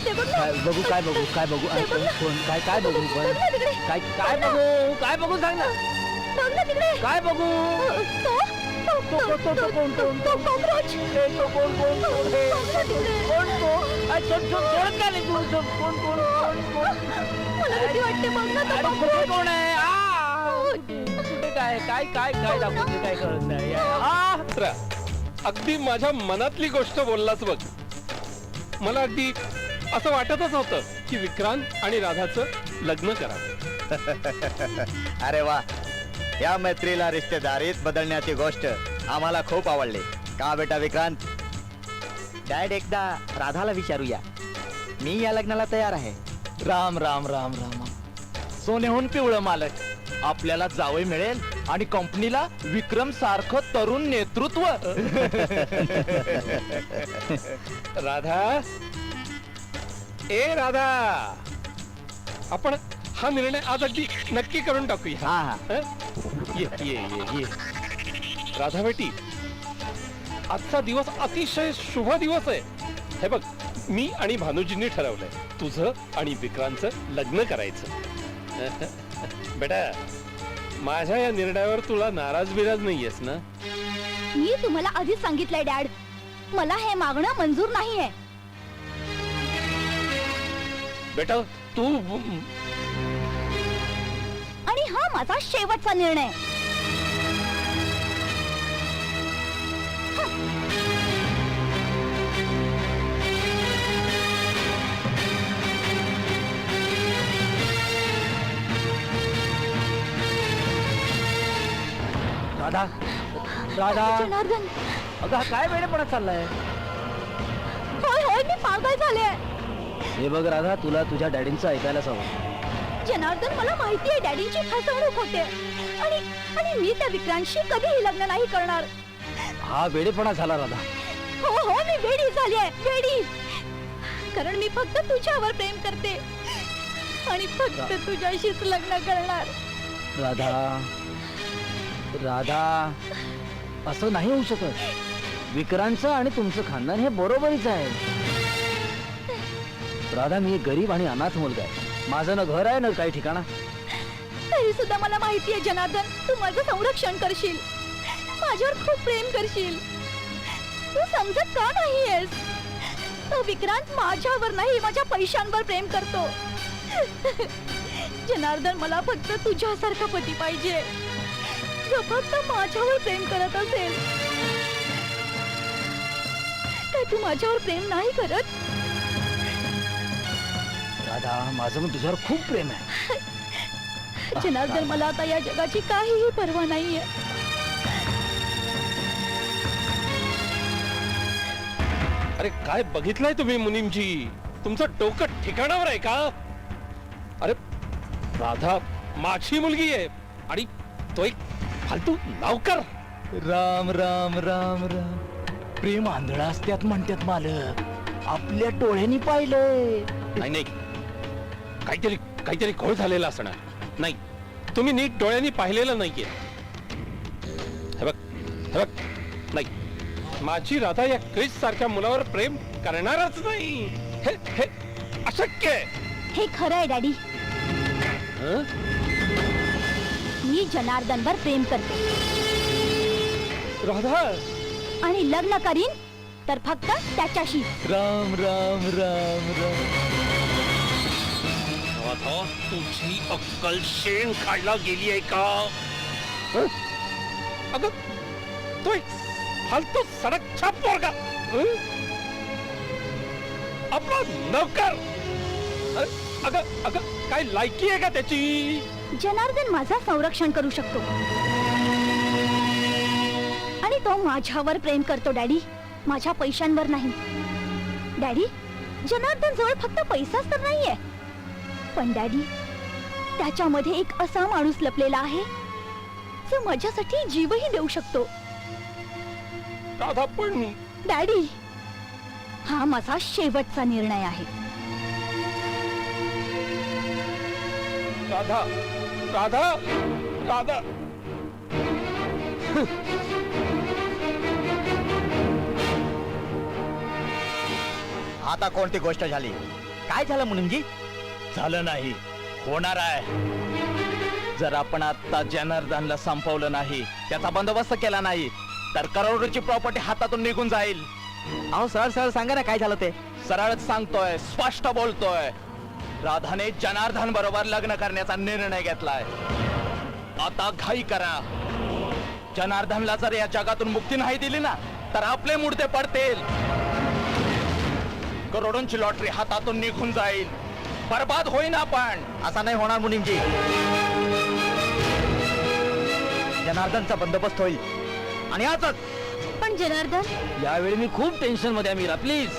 ते बघ ना. बघू काय बघू काय बघू ते बघ ना. कोण काय काय बघू बघ पण ना तिकडे. काय काय बघू काय बघू सांग ना बघ ना तिकडे. काय बघू तो कॉकरोच. तो कोण कोण कोण हे? बघ ना तिकडे. कोण तो सोडत का नाही तू कोण कोण कोण कोण मला भीती वाटते. बघ ना तो अरे कुठे कॉकरोच. कोण आहे कुठे काय काय काय काय दाखवते काय कळत नाही मित्रा, अगदी माझ्या मनातली गोष्ट बोललाच बघ. मला अगदी असं वाटतच होतं की विक्रांत आणि राधाचं लग्न करावं. अरे वा, या मैत्रीला रिश्तेदारीत बदलण्याची गोष्ट आम्हाला खूप आवडली. का बेटा विक्रांत? डॅड, एकदा राधाला विचारूया. मी या लग्नाला तयार आहे. राम राम राम राम सोन्याहून पिवळं मालक. आपल्याला जावई मिळेल आणि कंपनीला विक्रम सारखं तरुण नेतृत्व. राधा, ए राधा, आपण हा निर्णय आज अगदी नक्की करून टाकूया. हा हा. हं? ये ये ये ये राधा बेटी, आजचा दिवस अतिशय शुभ दिवस आहे. हे बघ, मी आणि भानुजींनी ठरवलंय तुझं आणि विक्रांतचं लग्न करायचं. बेटा, माझ्या या निर्णयावर तुला नाराज बिराज नाहीयेस ना? मी तुम्हाला आधीच सांगितलंय डॅड, मला हे मागणं मंजूर नाहीये. बेटा तू आणि हा माझा शेवटचा निर्णय. राधा राधा जनार्दन, अगं हा काय वेळेपणा चाललाय? होय होय, मी पागल झाले. हे बघ राधा, तुला तुझ्या डॅडींचं ऐकायलाच हवं. जनार्दन, मला माहिती आहे डॅडींची फसवणूक होते आणि आणि मी त्या विक्रांतशी कधीही लग्न नाही करणार. हा वेळेपणा झाला राधा. हो हो, मी वेडी झाली आहे, वेडी. कारण मी फक्त तुझ्यावर प्रेम करते आणि फक्त तुझ्याशीच लग्न करणार. राधा राधा, असं नाही होऊ शकत. विक्रांतचं आणि तुमचं खानदान हे बरोबरीच आहे. राधा, मी एक गरीब आणि अनाथ मुलगा आहे. माझं ना घर आहे ना काही ठिकाणा. तरी सुद्धा मला माहिती आहे जनार्दन, तू माझं संरक्षण करशील, माझ्यावर खूप प्रेम करशील. तू समजत का नाहीयेस? तो विक्रांत माझ्यावर नाही, माझ्या पैशांवर प्रेम करतो. जनार्दन, मला फक्त तुझ्यासारखा पती पाहिजे, जो फक्त माझ्यावर प्रेम करत असेल. काय तू माझ्यावर प्रेम नाही करत? राधा, माझं पण तुझ्यावर खूप प्रेम आहे. जनार्दन, मला आता या जगाची काहीही पर्वा नाहीये. अरे काय बघितलंय तुम्ही मुनीमजी? तुमचं डोकं ठिकाणावर आहे का? अरे राधा माझी मुलगी आहे आणि तो एक फालतू नौकर. राम राम राम राम. प्रेम आंधळा असत्यात म्हणतात मालक. आपल्या डोळ्यांनी पाहिलंय. नाही नाही, काहीतरी काहीतरी घोळ झालेला असणार. नाही, तुम्ही नीट डोळ्यांनी पाहिलेलं नाहीये. हे बघ, नाही, माझी राधा या क्रिस सारख्या मुलावर प्रेम करणारच नाही. हे हे अशक्य आहे. हे खरं आहे डॅडी, हं? मी जनार्दनवर प्रेम करते राधा, आणि लग्न करीन तर फक्त त्याच्याशी. राम राम राम राम. राधा, तुझी अक्कल शेण खायला गेली आहे का? हं? अगं, तो एक फालतू सडकचा पोरगा, हं? आपला नौकर. अगं अगं, काय लायकी आहे का त्याची? जनार्दन माझा संरक्षण करू शकतो आणि तो माझ्यावर प्रेम करतो डॅडी, माझ्या पैशांवर नाही. डॅडी, जनार्दन जवळ फक्त पैसाच तर नाहीये, पण डॅडी, त्याच्यामध्ये एक असा माणूस लपलेला आहे जो माझ्यासाठी जीवही देऊ शकतो. राधा, पण डॅडी, हा माझा शेवटचा निर्णय आहे. राधा राधा राधा आता कोणती गोष्ट झाली? काय झालं मुनिमजी? झालं नाही, होणार आहे. जर आपण आता जनार्दनला संपवलं नाही, त्याचा बंदोबस्त केला नाही, तर करोडोची प्रॉपर्टी हातातून निघून जाईल. अहो सरळ सरळ सांगा ना काय झालं ते. सरळच सांगतोय, स्पष्ट बोलतोय. राधाने जनार्दन बरोबर लग्न करण्याचा निर्णय घेतलाय. आता घाई करा. जनार्दनला जर या जगातून मुक्ती नाही दिली ना, तर आपले मुडदे पडतील. करोडोंची लॉटरी हातातून निघून जाईल, बर्बाद होईन आपण. असा नाही होणार मुनिमजी. जनार्दनचा बंदोबस्त होईल आणि आजच. पण जनार्दन, यावेळी मी खूप टेन्शन मध्ये आहे मीरा, प्लीज.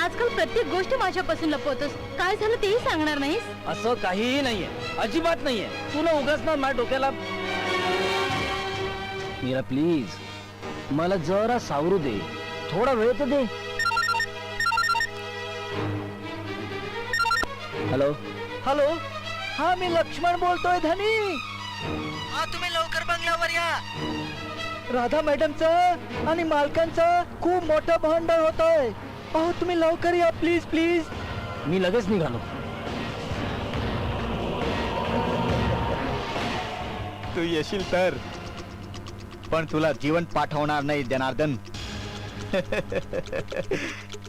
आजकाल प्रत्येक गोष्ट माझ्यापासून लपवतोस. काय झालं तेही सांगणार नाहीस? असं काहीही नाहीये, अजिबात नाहीये. तू ना उगाच ना माझ्या डोक्याला. मीरा प्लीज, मला जरा सावरू दे, थोडा वेळ तर दे. हॅलो. हॅलो, हा मी लक्ष्मण बोलतोय धनी. हा तुम्ही लवकर बंगल्यावर या. राधा मॅडमचं आणि मालकांचं खूप मोठं भांडण होतंय. अहो तुम्ही लवकर या प्लीज प्लीज. मी लगेच निघालो. तू येशील तर, पण तुला जीवन पाठवणार नाही जनार्दन.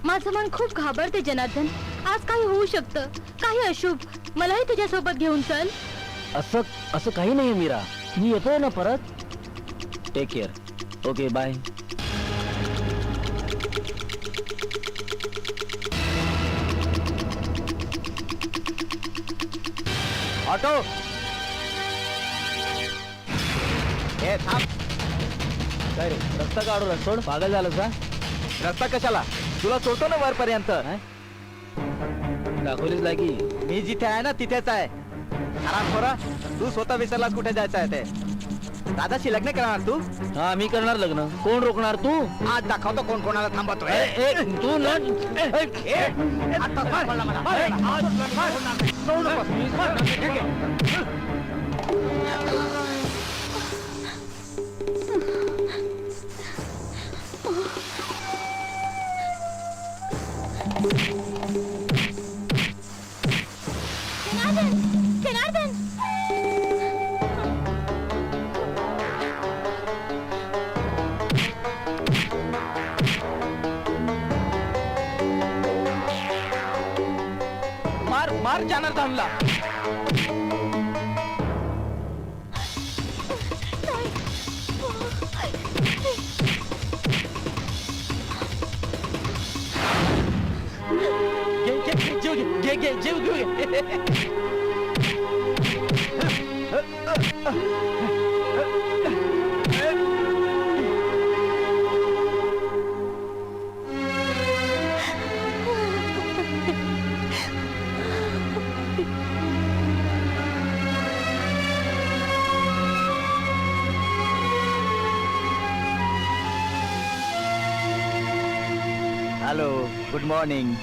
माझं मन खूप घाबरते जनार्दन. आज काही होऊ शकतं, काही अशुभ. मलाही तुझ्यासोबत घेऊन चल. असं काही नाही मीरा, मी येतोय ना परत. Take care. Okay, bye. Auto, हे थांब. काय रे, रस्ता काढू सोड, पागल झालं का? रस्ता कशाला? तुला सोडतो ना वरपर्यंत. दाखवलीच लागी. मी जिथे आहे ना तिथेच आहे. आरामखोरा, तू स्वतः विसरलास कुठे जायचं आहे ते. दादाशी लग्न करणार तू? हा, मी करणार लग्न. कोण रोखणार? तू. आज दाखवतो कोण कोणाला थांबवतोय. तू ना. आता पकडला मला. आज सोडू नकोस. जनार्दन, जनार्दन. मार जनार्दनला. जीव घे. Hello, good morning.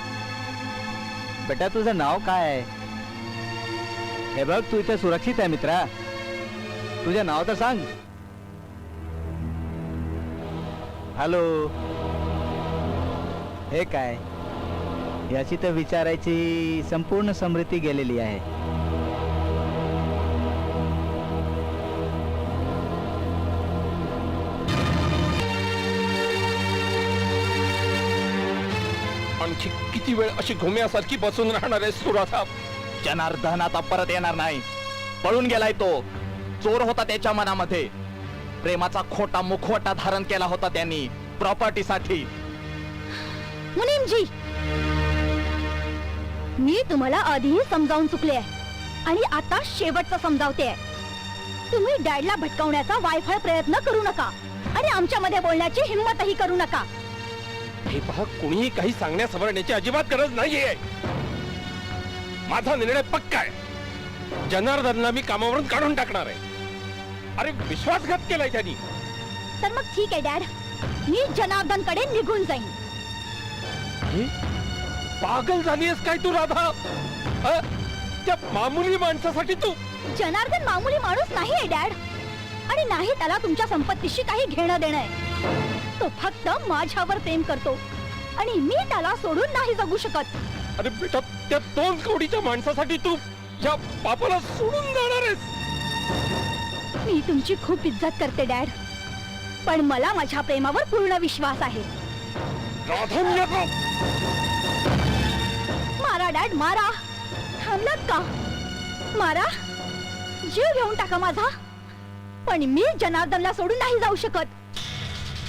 बेटा तुझं नाव काय आहे? हे बघ, तू इथे सुरक्षित आहे मित्रा. तुझं नाव तर सांग. हॅलो. हे काय? याची तर विचारायची संपूर्ण स्मृती गेलेली आहे. आणखी किती वेळ अशी घुम्यासारखी बसून राहणार आहे सुराधा? जनार्दन आता परत येणार नाही. पळून गेलाय तो. चोर होता त्याच्या मनामध्ये. प्रेमाचा खोटा मुखवटा धारण केला होता त्यांनी प्रॉपर्टीसाठी. मुनीमजी, मी तुम्हाला आधीही समजावून चुकले आहे आणि आता शेवटचं समजावते. तुम्ही डॅडला भटकवण्याचा वायफळ प्रयत्न करू नका आणि आमच्यामध्ये बोलण्याची हिंमतही करू नका. हे पहा, कुणीही काही सांगण्या सवरण्याची अजिबात गरज नाहीये. माझा निर्णय पक्का आहे. जनार्दनला मी कामावरून काढून टाकणार आहे. अरे, विश्वासघात केलाय त्यांनी. तर मग ठीक आहे डॅड, मी जनार्दनकडे निघून जाईन. पागल झालीयस काय तू राधा? त्या मामुली माणसासाठी तू? जनार्दन मामूली माणूस नाही आहे डॅड, आणि नाही त्याला तुमच्या संपत्तीशी काही घेणं देणं आहे. तो फक्त माझ्यावर प्रेम करतो आणि मी त्याला सोडून नाही जगू शकत. अरे बेटा, त्या 2 कवडीच्या माणसासाठी तू या पापाला सोडून जाणार आहेस? मी तुमची खूप इज्जत करते डॅड, पण मला माझ्या प्रेमावर पूर्ण विश्वास आहे. राधा, मी आता मारा डॅड, मारा. थांबलात का? मारा, जीव घेऊन टाका माझा, पण मी जनार्दनला सोडून नाही जाऊ शकत,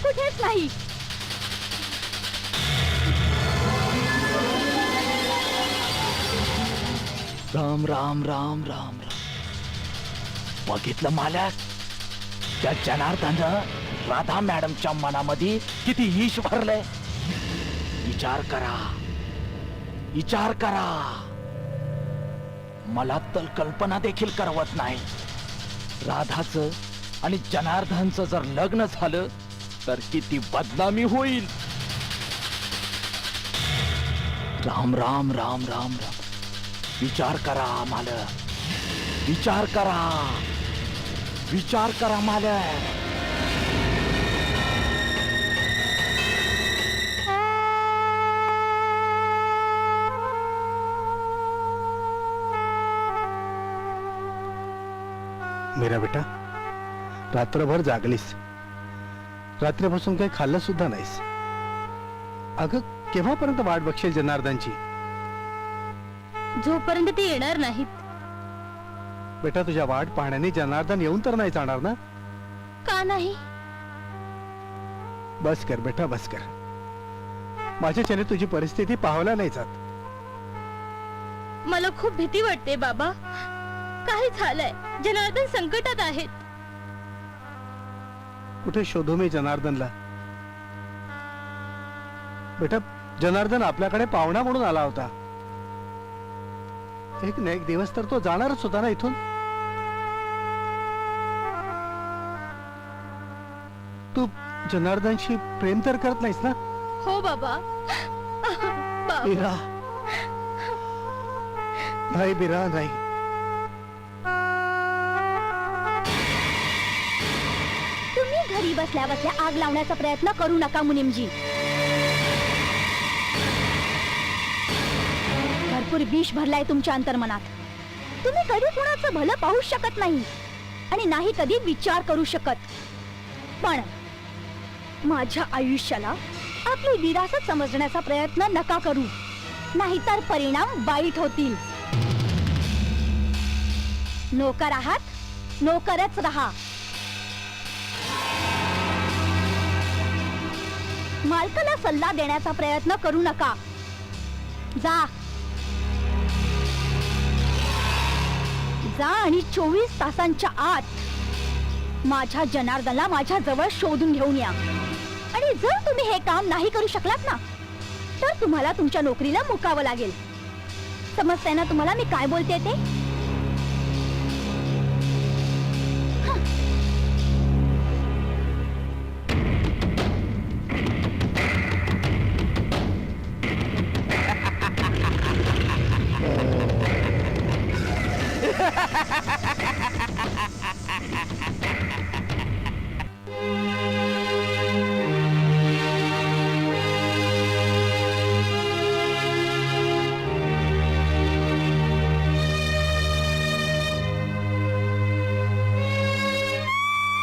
कुठेच नाही. राम राम राम राम राम. बघितलं मालक, त्या जनार्दननं राधा मॅडमच्या मनामध्ये किती ईश भरलंय. विचार करा, विचार करा. मला तर कल्पना देखील करवत नाही. राधाचं आणि जनार्दनचं जर लग्न झालं तर किती बदनामी होईल. राम राम राम राम राम. विचार करा मालक, विचार करा, विचार करा मालक. मीरा बेटा, रात्रभर जागलीस, रात्रीपासून काही खाल्लं सुद्धा नाहीस. अगं केव्हापर्यंत वाट बघशील जनार्दनची? जोपर्यंत ते येणार नाहीत. बेटा, तुझ्या वाट पाहण्याने जनार्दन येऊन तर नाही जाणार ना? का नाही? बस कर बेटा, बस कर. माझ्याच्याने तुझी परिस्थिती पाहायला नाही जात. मला खूप भीती वाटते बाबा. काय झालंय? जनार्दन संकटात आहेत. कुठे शोधू मी जनार्दनला? बेटा, जनार्दन आपल्याकडे पाहुणा म्हणून आला होता. एक ना एक दिवस तर तो जाणारच होता ना इथून. तू जनार्दनशी प्रेम तर करत नाहीस ना? हो बाबा. बिरा, नाही बिरा, नाही. तुम्ही घरी बसल्या बसल्या आग लावण्याचा प्रयत्न करू नका मुनीमजी. भरपूर विष भरलाय तुमच्या अंतर्मनात. तुम्ही कधी कुणाचं भलं पाहू शकत नाही आणि नाही कधी विचार करू शकत. पण माझ्या आयुष्याला आपली विरासत समजण्याचा प्रयत्न नका करू, नाहीतर परिणाम वाईट होतील. नोकर आहात, नोकरच रहा. मालकाला सल्ला देण्याचा प्रयत्न करू नका. जा जा आणि 24 तासांच्या आत माझ्या जनार्दनला माझ्या जवळ शोधून घेऊन या. आणि जर तुम्ही हे काम नाही करू शकलात ना, तर तुम्हाला तुमच्या नोकरीला मुकावं लागेल. समजतंय ना तुम्हाला मी काय बोलते ते?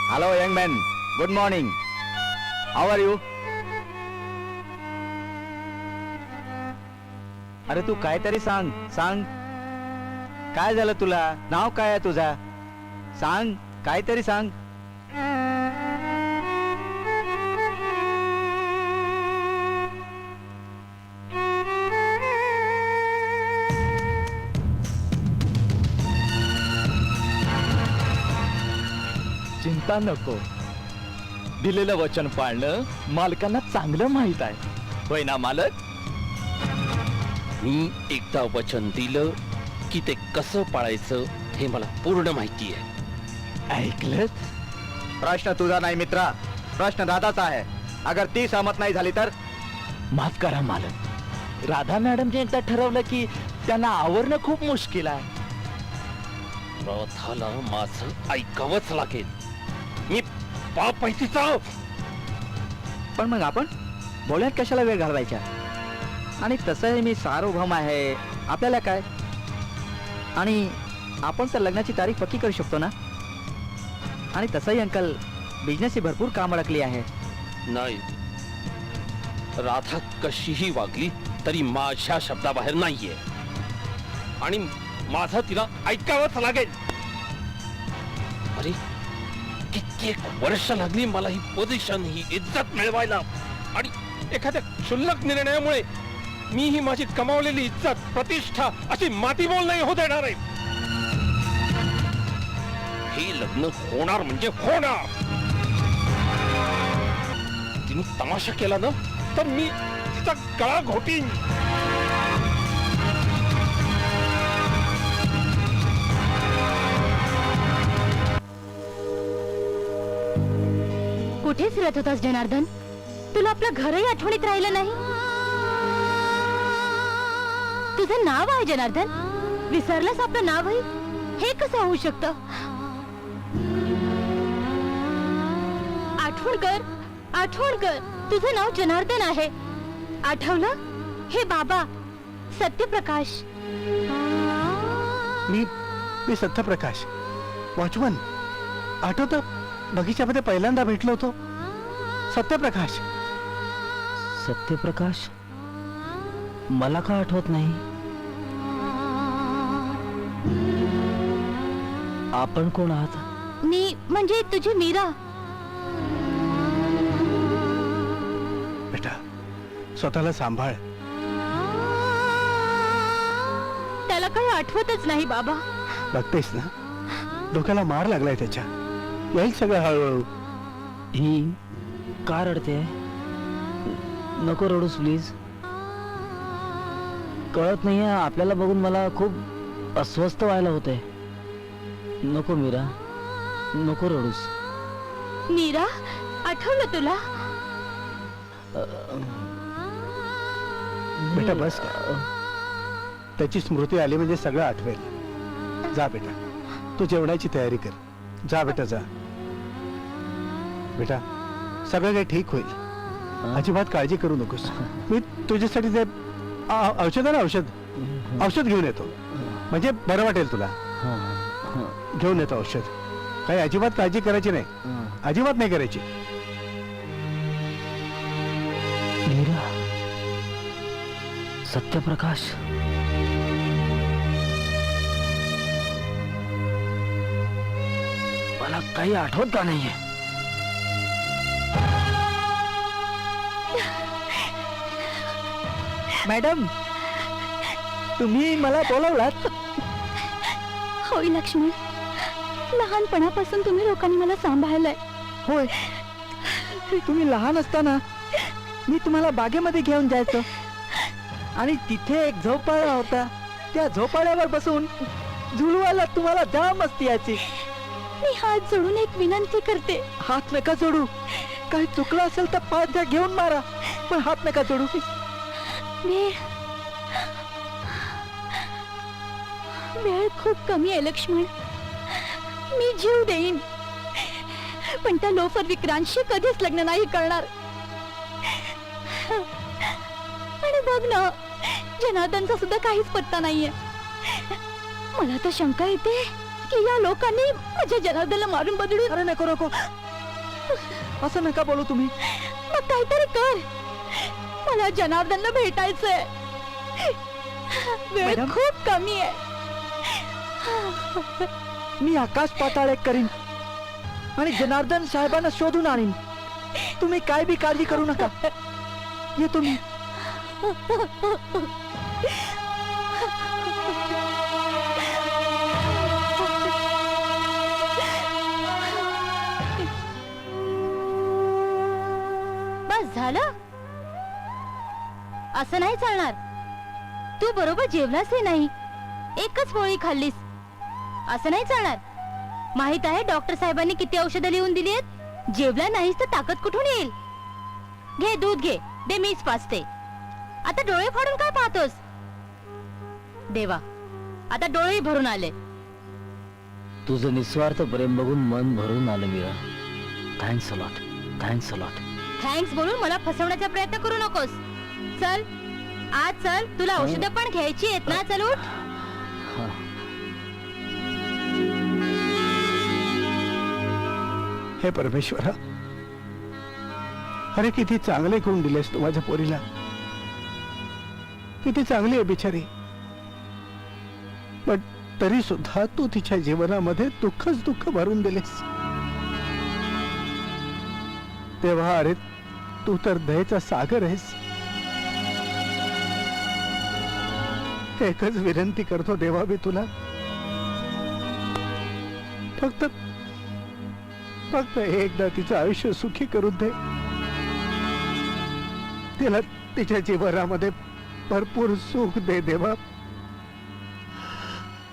Hello young man, good morning. How are you? अरे तू काहीतरी सांग, सांग. काय झालं तुला? नाव काय आहे तुझा? सांग, काहीतरी सांग. चिंता नको, दिलेलं वचन पाळणं मालकांना चांगलं माहित आहे. होय ना मालक? मी एकदा वचन दिलं की ते कसं पाळायचं हे मला पूर्ण माहिती आहे. ऐकलं? प्रश्न तुझा नाही मित्रा, प्रश्न राधाचा आहे. अगर ती सहमत नाही झाली तर? माफ करा मालक, राधा मॅडमने एकदा ठरवलं की त्यांना आवरणं खूप मुश्किल आहे. राधाला माझं ऐकावंच लागेल. मी पाप आहे तिचा. पण मग आपण बोलण्यात कशाला वेळ घालवायचा? आणि तसंही मी सार्वभौम आहे, आपल्याला काय. आणि आपण तर लग्नाची तारीख पक्की करू शकतो ना. आणि तसंही अंकल बिझनेसची भरपूर काम अडकली आहे. नाही, राधा कशीही वागली तरी माझ्या शब्दाबाहेर नाहीये आणि माझं तिला ऐकावंच लागेल. अरे कित्येक वर्ष लागली मला ही पोझिशन, ही इज्जत मिळवायला, आणि एखाद्या क्षुल्लक निर्णयामुळे मी ही माझी कमावलेली इज्जत, प्रतिष्ठा अशी मातीमोल नाही होऊ देणार आहे. हे लग्न होणार म्हणजे होणार. तिने तमाशा केला ना तर मी तिचा गळा घोटीन. कुठे फिरत होतास जनार्दन? तुला आपलं घरही आठवणीत राहिलं नाही. तुझं नाव आहे जनार्दन, विसरलास आपलं नावही? हे कसं होऊ शकतं? आठवण कर, आठवण कर. तुझं नाव जनार्दन आहे. आठवलं? हे बाबा सत्यप्रकाश. मी सत्यप्रकाश, वॉचमन. आठवतं बगीच्यामध्ये पहिल्यांदा भेटलो होतो? सत्यप्रकाश. सत्यप्रकाश मला का आठवत नाही? आपण कोण आहात? मी म्हणजे तुझी मीरा. बेटा, स्वतःला सांभाळ. त्याला काही आठवतच नाही बाबा. बघतेस ना, डोक्याला मार लागलाय त्याच्या. येईल सगळं हळूहळू. ही का रडते? नको रडूस प्लीज. कळत नाहीये, आपल्याला बघून मला खूप अस्वस्थ व्हायला होते. नको मीरा, नको रडूस. मीरा, आठवलं तुला? बेटा बस का. त्याची स्मृती आली म्हणजे सगळं आठवेल. जा बेटा, तू जेवणाची तयारी कर. जा बेटा, जा बेटा. सगळं काही ठीक होईल. अजिबात काळजी करू नकोस. मी तुझ्यासाठी ते औषध आहे ना, औषध घेऊन येतो. म्हणजे बरं वाटेल तुला. घेऊन येतो औषध. काही अजिबात काळजी करायची नाही, अजिबात नाही करायची. मीरा, सत्यप्रकाश. मला काही आठवत का नाहीये? मॅडम, तुम्ही मला बोलवलात? होय लक्ष्मण, लहानपणापासून तुम्ही लोकांनी मला सांभाळलंय. होय, तुम्ही लहान असताना मी तुम्हाला बागेमध्ये घेऊन जायचो आणि तिथे एक झोपाळा होता. त्या झोपाळ्यावर बसून झुलवायला तुम्हाला जाम मस्ती यायची. मी हात जोडून एक विनंती करते. हात नका जोडू. काही चुकलं असेल तर पाय द्या, घेऊन मारा, पण हात नका जोडू. वेळ खूप कमी आहे लक्ष्मण. मी जीव देईन, पण त्या लोफर विक्रांतशी कधीच लग्न नाही करणार. आणि बघ ना, जनार्दनचा सुद्धा काहीच पत्ता नाहीये. मला तर शंका येते की या लोकांनी माझ्या जनार्दनला मारून बदलून. अरे नको नको, असं नका बोलू तुम्ही. मग काहीतरी कर. मला जनार्दनला भेटायचंय. वेळ मॅडम? खूप कमी आहे. मी आकाश पाताळ एक करीन आणि जनार्दन साहेबांना शोधून आणीन. तुम्ही काय बी काळजी करू नका. येतो मी. बस झालं? असं नाही चालणार. तू बरोबर जेवलासही नाही, एकच पोळी खाल्लीस. असं नाही चालणार. माहित आहे डॉक्टर साहेबांनी किती औषधं लिहून दिली आहेत. जेवला नाहीस तर ताकद कुठून येईल? घे दूध घे, दे मीच पाजते. आता डोळे फाडून काय पाहतोस? देवा, आता डोळे भरून आले. तुझं निस्वार्थ प्रेम बघून मन भरून आलं Meera. Thanks a lot, thanks a lot. Thanks बोलून मला फसवण्याचा प्रयत्न करू नकोस. चल, आज चल, तुला औषधं पण घ्यायची आहेत ना. चल उठ. हे परमेश्वरा, अरे किती चांगले करून दिलेस तू माझ्या पोरीला. किती चांगली आहे बिचारी, पण तरी सुद्धा तू तिच्या जीवनामध्ये दुःखच दुःख भरून दिलेस. तेव्हा अरे तू तर दयेचा सागर आहेस. एकच विनंती करतो देवा मी तुला, फक्त फक्त एकदा तिचं आयुष्य सुखी करून दे. तिला तिच्या जीवनामध्ये भरपूर सुख दे देवा.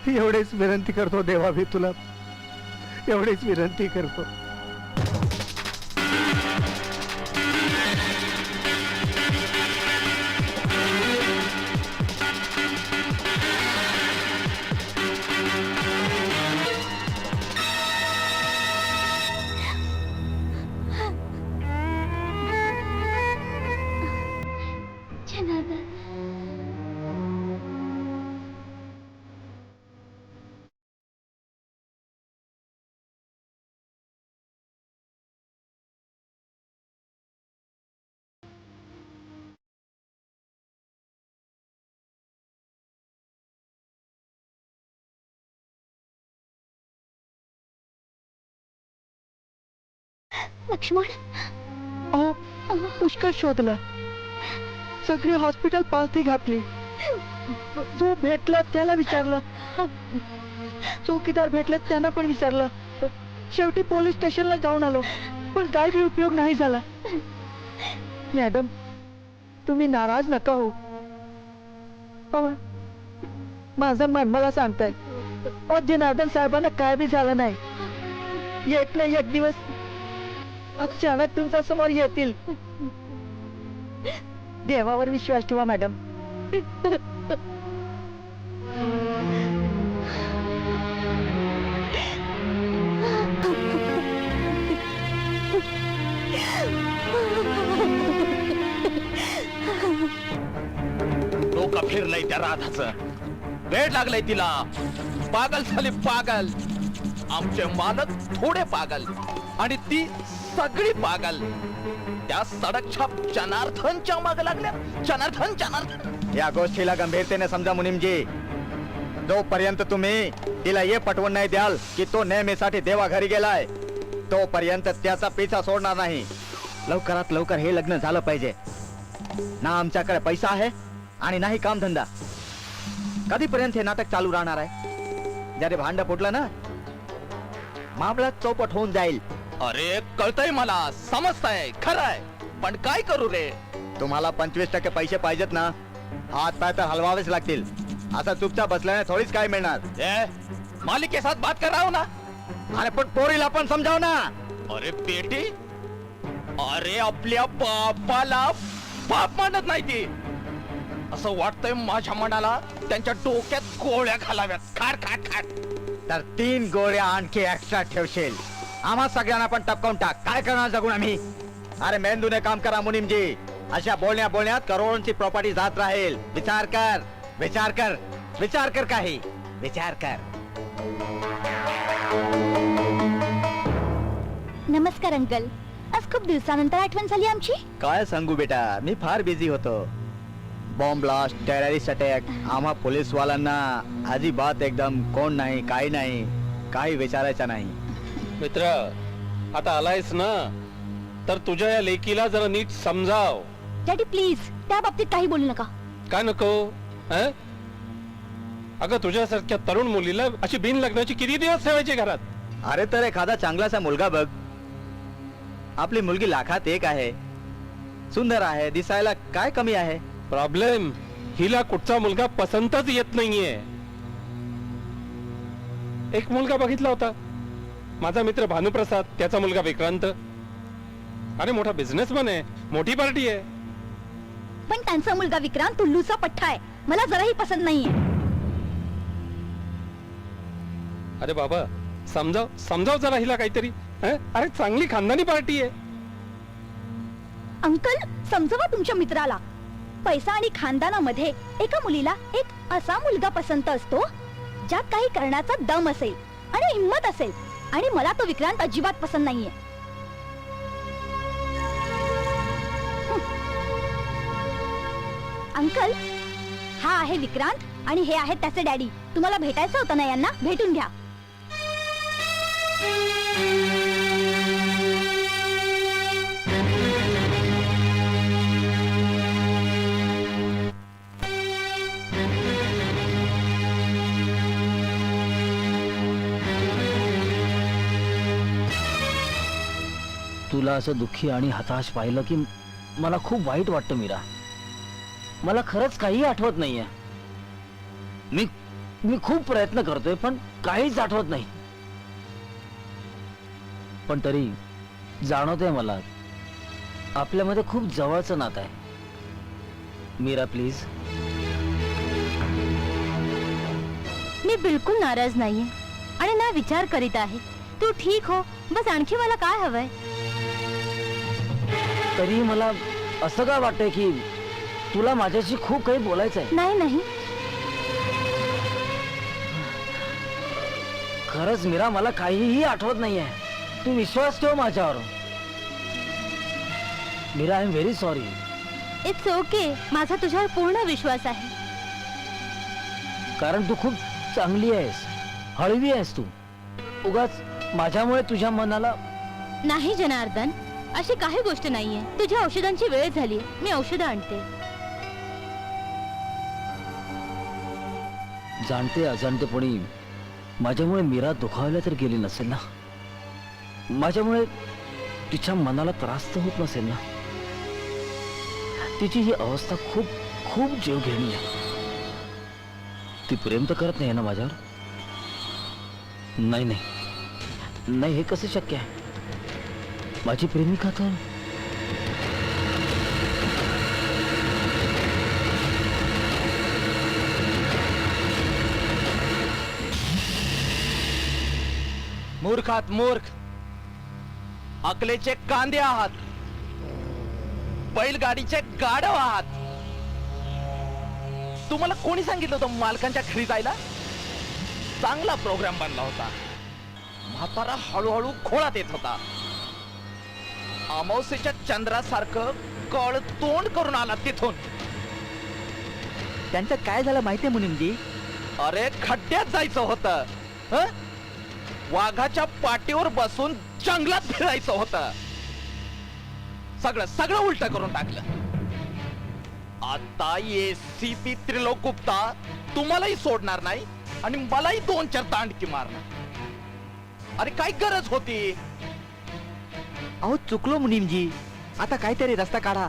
एवढेच विनंती करतो देवा मी तुला, एवढेच विनंती करतो. लक्ष्मण, पुष्कळ शोधला, सगळी हॉस्पिटल पालथी घातली. जो भेटला त्याला विचारलं, चौकीदार भेटले त्यांना पण विचारलं. शेवटी पोलीस स्टेशनला जाऊन आलो, पण काही बी उपयोग नाही झाला. मॅडम, तुम्ही नाराज नका हो. माझं मन मला सांगताय, जनार्दन साहेबांना काय बी झालं नाही. एक ना एक दिवस अचानक तुमच्या समोर येतील. देवावर विश्वास ठेवा मॅडम. डोकं फिरलंय त्या राधाचं. वेळ लागलाय तिला. पागल झाली पागल. आमचे मालक थोडे पागल आणि ती सगळी पागल. त्या सडकछाप जनार्दनच्या माग लागल्या. जनार्दन जनार्दन. या गोष्टीला गंभीरतेने समजा मुनीमजी. जोपर्यंत तुम्ही तिला हे पटवून नाही द्याल की तो नेहमीसाठी देवा घरी गेलाय, तोपर्यंत त्याचा पिछा सोडणार नाही. लवकरात लवकर हे लग्न झालं पाहिजे. ना आमच्याकडे पैसा आहे आणि नाही कामधंदा. कधीपर्यंत हे नाटक चालू राहणार आहे? जरी भांड फुटलं ना, मामला चौपट होऊन जाईल. अरे कळतंय मला, समजतंय, खरंय, पण काय करू रे? तुम्हाला 25% पैसे पाहिजेत ना, हात पाय तर हलवावेच लागतील. असं चुपचाप बसल्याने थोडीच काय मिळणार. मालिक के साथ बात कर रहा हूं ना. अरे पण पोरीला पण समजाव ना. अरे बेटी, अरे आपल्या बापाला बाप मानत नाही ती. असं वाटतंय माझ्या मनाला त्यांच्या डोक्यात गोळ्या घालाव्यात. खाट खाट खाट. तर 3 गोळ्या आणखी एक्स्ट्रा ठेवशील. आम्हा सगळ्यांना पण टपकावून टाक. काय करणार जगून आम्ही? अरे मेंदूने काम करा मुनीमजी. अशा बोलण्यात करोडोंची प्रॉपर्टी जात राहील. विचार कर, विचार कर, विचार कर. काही विचार कर. नमस्कार अंकल. आज खूप दिवसानंतर आठवण झाली आमची. काय सांगू बेटा, मी फार बिझी होतो. Bomb blast, terrorist attack. आम्हा पोलीसवाल्यांना अजिबात एकदम कोण नाही, काही नाही, काही विचारायचं नाही. मित्र, आता आलायस ना, तर तुझ्या या लेकीला जरा नीट समजाव. डॅडी प्लीज, त्या बाबतीत काही बोलू नका. काय नको? अगं तुझ्यासारख्या तरुण मुलीला अशी बिन लग्नाची किती दिवस ठेवायची घरात? अरे तर एखादा चांगलासा मुलगा बघ. आपली मुलगी लाखात एक आहे, सुंदर आहे, दिसायला काय कमी आहे? प्रॉब्लेम, हिला कुठचा मुलगा पसंतच येत नाहीये. एक मुलगा बघितला होता, माझा मित्र भानुप्रसाद, त्याचा मुलगा विक्रांत. अरे मोठा बिझनेसमॅन आहे, मोठी पार्टी आहे. पण त्यांचा मुलगा विक्रांत उल्लूचा पठ्ठा आहे. मला जराही पसंत नाहीये. अरे बाबा, समजाव जरा हिला काहीतरी. अरे चांगली खानदानी पार्टी आहे. अंकल, समजवा तुमच्या मित्राला. पैसा आणि खानदानामध्ये एका मुलीला एक असा मुलगा पसंत असतो ज्यात काही करण्याचा दम असेल आणि हिंमत असेल, आणि मला तो विक्रांत अजिबात पसंत नाहीये. अंकल, हा आहे विक्रांत आणि हे आहेत त्याचे डॅडी. तुम्हाला भेटायचं होतं ना यांना, भेटून घ्या. तुला असं दुःखी आणि हताश पाहिलं की मला खूप वाईट वाटतं मीरा. मला खरंच काही आठवत नाहीये. मी खूप प्रयत्न करतोय पण काहीच आठवत नाही. पण तरी जाणवतंय मला आपल्यामध्ये खूप जवळचं नातं आहे. मीरा प्लीज. मी बिलकुल नाराज नाहीये आणि ना विचार करीत आहे. तू ठीक हो, बस आणखी मला काय हवंय? तरी मला असं काय वाटतंय की तुला माझ्याशी खूप काही बोलायचं आहे. नाही नाही, खरंच मीरा मला काहीही आठवत नाहीये. तू विश्वास ठेव माझ्यावर. Meera, I am very sorry. It's okay. माझा तुझ्यावर पूर्ण विश्वास आहे. कारण तू खूप चांगली आहेस, हळवी आहेस तू. उगाच माझ्यामुळे तुझ्या मनाला. नाही जनार्दन, अशी काही गोष्ट नाहीये. तुझ्या औषधांची वेळ झाली, मी औषधं आणते. जाणते अजाणतेपणी माझ्यामुळे मीरा दुखावल्या तर गेली नसेल ना? माझ्यामुळे तिच्या मनाला त्रास तर होत नसेल ना? तिची ही अवस्था खूप खूप जीव घेणी आहे. ती प्रेम तर करत नाही ना माझ्यावर? नाही नाही नाही, हे कसं शक्य आहे? माझी प्रेमिका तर. मूर्खात मूर्ख, अकलेचे कांदे आहात, बैलगाडीचे गाढव आहात. तुम्हाला कोणी सांगितलं होतं मालकांच्या घरी जायला? चांगला प्रोग्राम बनला होता. म्हातारा हळूहळू खोळात येत होता. अमावस्येच्या चंद्रासारखं कळ तोंड करून आला तिथून. त्यांचं काय झालं माहितीये मुनिमजी? अरे खड्ड्यात जायचं होतं. हं? वाघाच्या पाठीवर बसून जंगलात फिरायचं होतं. सगळं सगळं उलट करून टाकलं. आता एसीपी त्रिलोक गुप्ता तुम्हालाही सोडणार नाही आणि मलाही 2-4 दांडकी मारणार. अरे काय गरज होती? अहो चुकलो मुनिमजी, आता काहीतरी रस्ता काढा.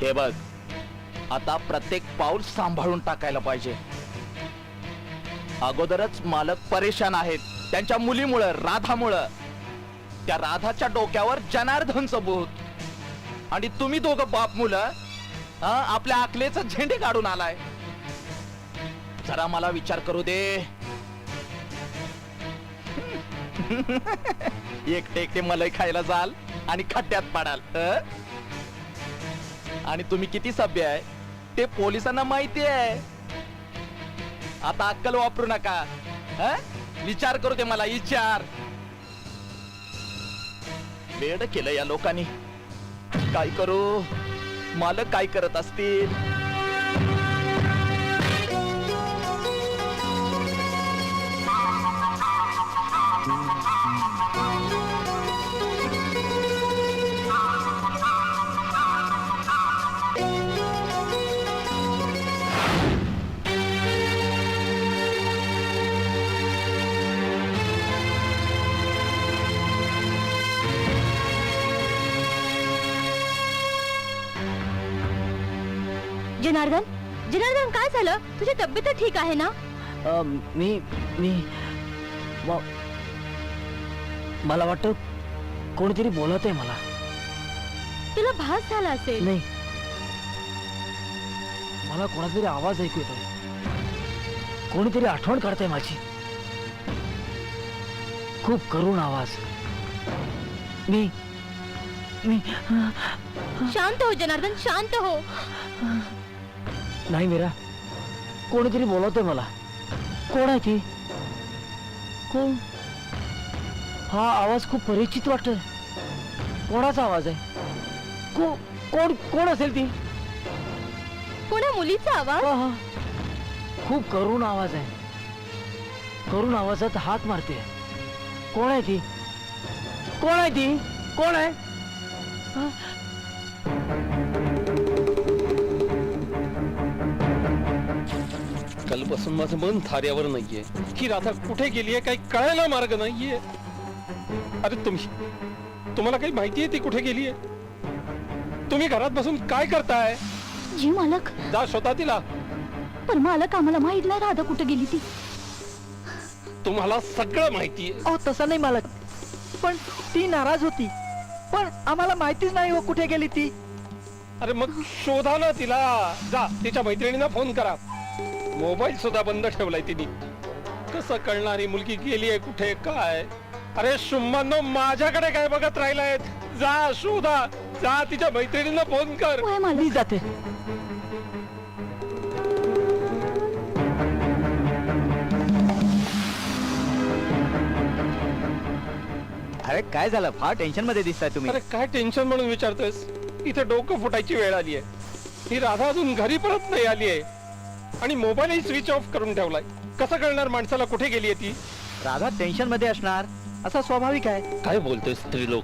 हे बघ, आता प्रत्येक पाऊल सांभाळून टाकायला पाहिजे. अगोदरच मालक परेशान आहेत त्यांच्या मुलीमुळं, राधामुळं. त्या राधाच्या डोक्यावर जनार्दनचं भूत. आणि तुम्ही दोघं बाप मुलं आपल्या आकलेचं झेंडे काढून आलाय. जरा मला विचार करू दे. एकटे एकटे मलई खायला जाल आणि खड्ड्यात पाडाल. आणि तुम्ही किती सभ्य आहे ते पोलिसांना माहिती आहे. आता अक्कल वापरू नका. विचार करू दे मला, विचार. वेड केलं या लोकांनी. काय करू? मालक काय करत असतील? जनार्दन, जनार्दन काय झालं? तुझी तब्येत तर ठीक आहे ना? मी मला वाटतं कोणीतरी बोलत आहे मला. तुला भास झाला असेल. नाही, मला कोणातरी आवाज ऐकू येतोय. कोणीतरी आठवण काढतंय माझी. खूप करुण आवाज. शांत हो जनार्दन, शांत हो. नाही मीरा, कोणीतरी बोलवतंय मला. कोण आहे ती? कोण? हा आवाज खूप परिचित वाटतोय. कोणाचा आवाज आहे? कोण कोण असेल ती? कोणा मुलीचा आवाज? हा, खूप करुण आवाज आहे. करुण आवाजात हात मारते. कोण आहे ती? कोण आहे ती? कोण आहे? हा? कालपासून माझं मन थाऱ्यावर नाहीये. ही राधा कुठे गेलीये काही कळायला मार्ग नाहीये. अरे तुम्हाला काही माहितीये ती कुठे गेलीये? तुम्ही घरात बसून काय करताय? जी मालक, जा शोधा तिला. पण मालक आम्हाला माहित नाही राधा कुठे गेली ती. तुम्हाला सगळं माहितीये. अहो तसं नाही मालक, पण ती नाराज होती. पण आम्हाला माहितीच नाही हो कुठे गेली ती. अरे मग शोधा ना तिला. जा तिच्या मैत्रिणींना फोन करा. मोबाईल सुद्धा बंद ठेवलाय तिने. कसं कळणार ही मुलगी गेलीये कुठे काय? अरे शुम्मांनो, माझ्याकडे काय बघत राहिलाय? जा शोधा. जा तिच्या मैत्रिणींना फोन कर. होय मी मालक. जाते. अरे काय झालं? फार टेन्शन मध्ये दिसताय तुम्ही. अरे काय टेन्शन म्हणून विचारतोयस? इथे डोकं फुटायची वेळ आली आहे. ही राधा अजून घरी परत नाही आली आहे आणि मोबाईलही स्विच ऑफ करून ठेवलाय. कसं कळणार माणसाला कुठे गेलीये ती? राधा टेन्शन मध्ये असणार, असा स्वाभाविक आहे. काय बोलतोय स्त्रीलोक?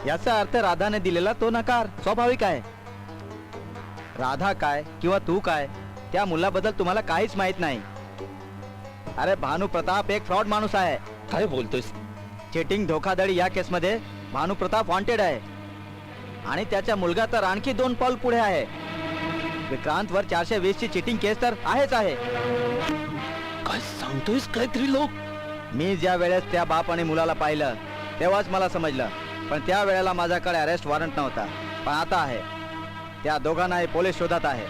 याचा अर्थ राधाने दिलेला तो नकार स्वाभाविक आहे. राधा काय किंवा तू काय, त्या मुलाबद्दल तुम्हाला काहीच माहित नाही. अरे भानू प्रताप एक फ्रॉड माणूस आहे. काय बोलतोयस? चीटिंग धोखाधडी या केसमध्ये भानू प्रताप वॉन्टेड आहे. आणि त्याचा मुलगा तर आणखी 2 पाऊल पुढे आहे. विक्रांत वर 420 ची चीटिंग केस तर आहेच आहे. काय सांगतोयस काय त्रिलोक? मी ज्या वेळेस त्या बाप आणि मुलाला पाहिलं तेव्हाच मला समजलं. पण त्या वेळेला माझ्याकडे अरेस्ट वॉरंट नव्हता, पण आता आहे. त्या दोघांनाही पोलीस शोधात आहे.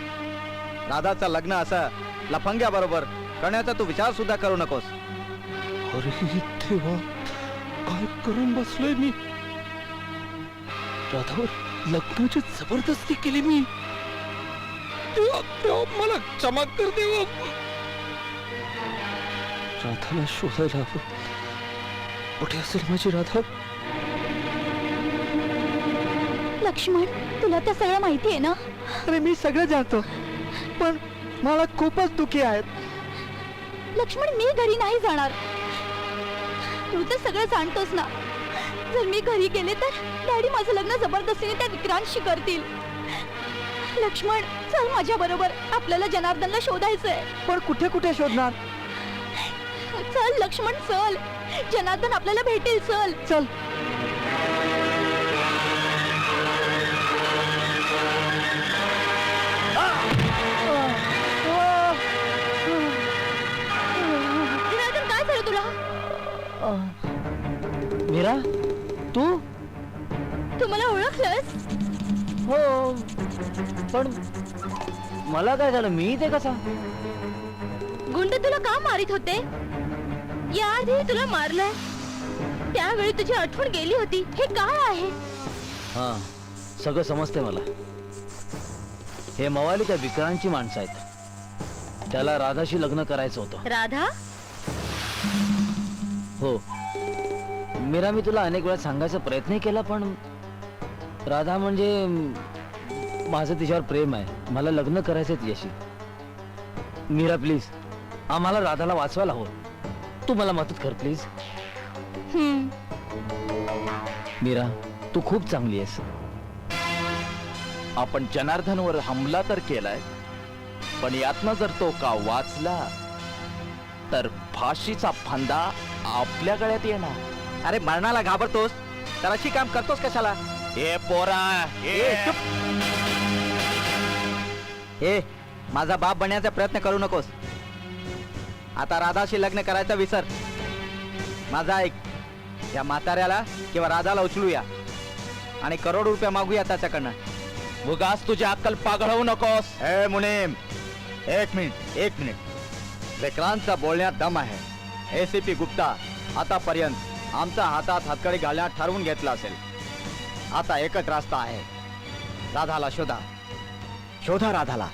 राधाचं लग्न असं लफंग्याबरोबर करण्याचा तू विचार सुद्धा करू नकोस. अरे देवा, काय करून बसलोय मी? राधावर लग्नाची जबरदस्ती केली मी. देवा, देवा, मला क्षमा कर देवा. राधाला शोधायला हवं. कुठे असेल माझी राधा? लक्ष्मण, तुला तर सगळं माहिती आहे ना? अरे मी सगळं जाणतो, पण मला खूपच दुखी आहेत. लक्ष्मण, मी घरी नाही जाणार. तू तर सगळं जाणतोस ना. जर मी घरी गेले तर डॅडी माझं लग्न जबरदस्तीने त्या विक्रांतशी करतील. लक्ष्मण, चल माझ्या बरोबर. आपल्याला जनार्दनला शोधायचंय. पण कुठे कुठे शोधणार? चल लक्ष्मण, चल. जनार्दन आपल्याला भेटेल. चल. चल. जनार्दन, काय झालं तुला? मीरा, तू? तू मला ओळखलंस? हो, पण मला काय झालं? मी इथे कसा? गुंड तुला का मारित होते? याआधी तुला मारलंय. त्यावेळी तुझी आठवण गेली होती. हे काय आहे? हा, सगळं समजतंय मला. हे मवाली त्या विक्रांतची माणसं आहेत. त्याला राधाशी लग्न करायचं होतं. राधा? हो मीरा, मी तुला अनेक वेळा सांगायचा प्रयत्न केला, पण राधा म्हणजे माझं तिच्यावर प्रेम आहे. मला लग्न करायचंय तिच्याशी. मीरा प्लीज, आम्हाला राधाला वाचवायला हवं. तू मला मदत कर प्लीज. मीरा, तू खूप चांगली आहेस. आपण जनार्दनवर हमला तर केलाय, पण यातनं जर तो का वाचला तर फाशीचा फंदा आपल्या गळ्यात येणार. अरे मरणाला घाबरतोस तर अशी काम करतोस कशाला? ए पोरा, ए माझा बाप बनण्याचा प्रयत्न करू नकोस. आता राधाशी लग्न करायचं विसर. माझा ऐक, या म्हाताऱ्याला किंवा राधाला उचलूया आणि करोड रुपये मागूया त्याच्याकडनं. उगाच तुझी अक्कल पागळवू नकोस. ए मुनीम, एक मिनिट. विक्रांतचा बोलण्यात दम आहे. एसीपी गुप्ता आतापर्यंत आमच्या हातात हातकडी घालण्यात ठरवून घेतला असेल. आता एकच रास्ता आहे. राधाला शोधा, शोधा राधाला.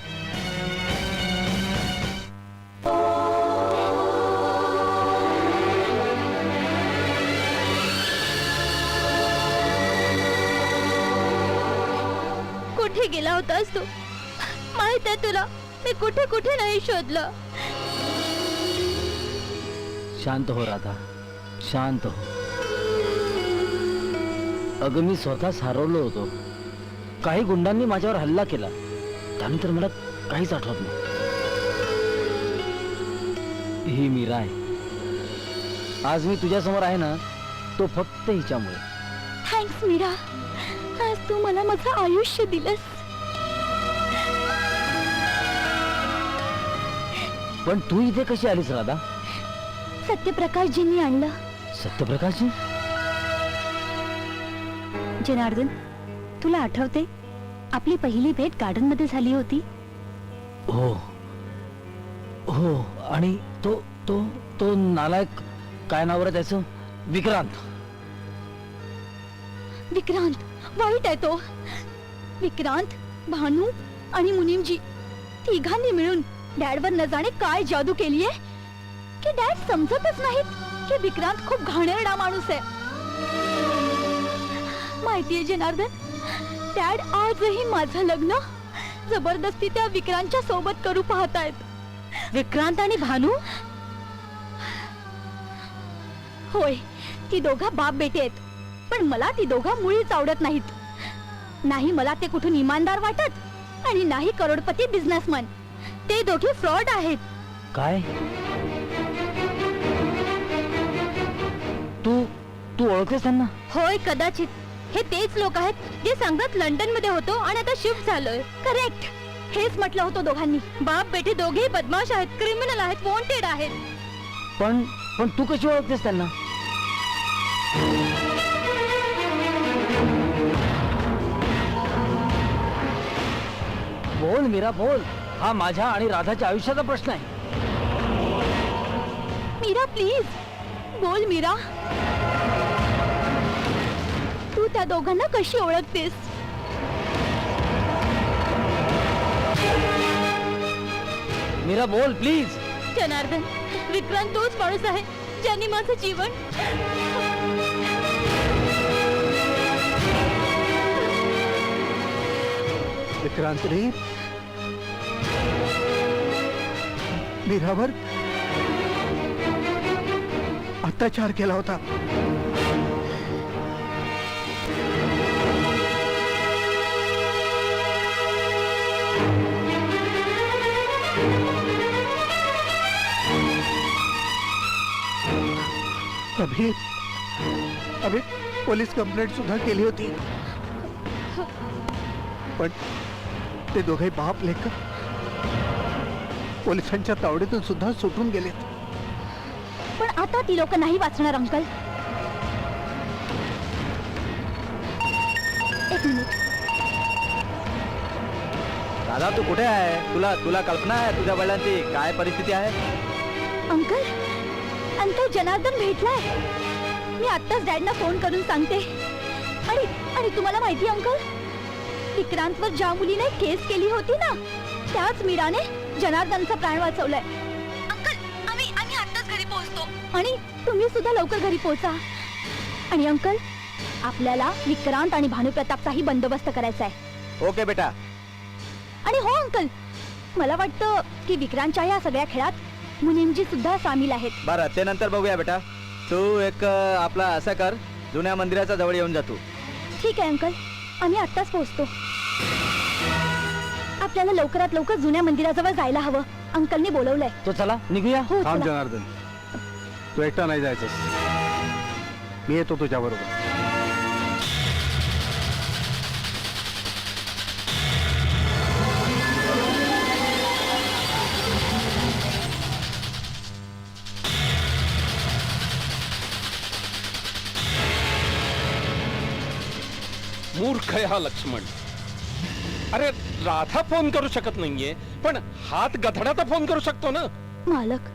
कुठे गेला होतास तू? माहित आहे तुला मी कुठे कुठे नाही शोधलं. शांत हो राधा, शांत हो. अगं मी स्वतःच हरवलो होतो. काही गुंडांनी माझ्यावर हल्ला केला, त्यानंतर मला काहीच आठवत नाही. ही मीरा आहे. आज मी तुझ्या समोर आहे ना, तो फक्त हिच्यामुळे. थँक्स मीरा, आज तू मला माझं आयुष्य दिलंस. पण तू इथे कशी आलीस राधा? सत्यप्रकाशजींनी आणलं. सत्यप्रकाशजी? जनार्दन, तुला आठवते आपली पहिली भेट गार्डन मध्ये झाली होती? हो हो. आणि तो तो तो नालायक, काय नाव रे त्याचं? विक्रांत. विक्रांत वाईट आहे तो. विक्रांत, भानू आणि मुनीमजी तिघांनी मिळून डॅडवर न जाणे काय जादू केलीये की डॅड समजतच नाहीत की विक्रांत खूप घाणेरडा माणूस आहे. माहितीये जनार्दन, डॅड आजही माझं लग्न जबरदस्ती त्या विक्रांतच्या सोबत करू पाहतायत. विक्रांत आणि भानू? होय, ती दोघं बाप बेटे आहेत. पण मला ती दोघं मुळीच आवडत नाहीत. नाही मला ते कुठून इमानदार वाटत आणि नाही करोडपती बिझनेसमॅन. ते दोघे फ्रॉड आहेत. काय? तू तू ओळखतेस त्यांना? होय, कदाचित हे तेच लोक आहेत जे सांगतात लंडन मध्ये होतो आणि आता शिफ्ट झालोय. करेक्ट, हेच म्हटलं होतं दोघांनी. बाप बेटे दोघेही बदमाश आहेत, क्रिमिनल आहेत, वॉन्टेड आहेत. पण पण तू कशी ओळखतेस त्यांना? बोल मीरा, बोल. हा माझ्या आणि राधाच्या आयुष्याचा प्रश्न आहे. मीरा प्लीज बोल. मीरा, तू त्या दोघांना कशी ओळखतेस? मीरा बोल प्लीज. जनार्दन, विक्रांत तोच माणूस आहे ज्यांनी माझं जीवन. विक्रांतने मीरावर अत्याचार केला होता. अभि पोलीस कंप्लेंट सुद्धा केली होती. पण ते दोघे बाप लेक पोलिसांच्या तावडीतून सुद्धा सुटून गेलेत. पण आता ती लोक नाही वाचणार अंकल. एक मिनिट. राधा तू कुठे आहे? तुला तुला कल्पना आहे तुझ्या वडिलांची काय परिस्थिती आहे? अंकल, अंकल जनार्दन भेटलाय. मी आत्ताच डॅडना फोन करून सांगते. आणि तुम्हाला माहिती अंकल, विक्रांतवर ज्या मुलीने केस केली होती ना, त्याच मीराने जनार्दनचा प्राण वाचवलाय. अंकल, आम्ही आत्ताच घरी पोहोचतो. आणि तुम्ही सुद्धा लवकर घरी पोहोचा. आणि अंकल, आपल्याला विक्रांत आणि भानुप्रतापचाही बंदोबस्त करायचा आहे. ओके बेटा. आणि हो अंकल, मला वाटतं की विक्रांतच्या या सगळ्या खेळात मुनीमजी सुद्धा सामील आहेत. बरं, ते नंतर बघूया बेटा. तू एक आपला असं कर, जुन्या मंदिराच्या जवळ येऊन जातो. ठीक आहे अंकल, आम्ही आत्ताच पोहोचतो. आपल्याला लवकरात लवकर जुन्या मंदिराजवळ जायला हवं. अंकलने बोलवलंय. तो चला निघूया. हो थांब चला. जनार्दन, तू एकटा नाही जायचंस. मी येतो तुझ्या बरोबर. मूर्ख आहे हा लक्ष्मण. अरे राधा फोन करू शकत नाहीये, पण हात गधडा तर फोन करू शकतो ना. मालक,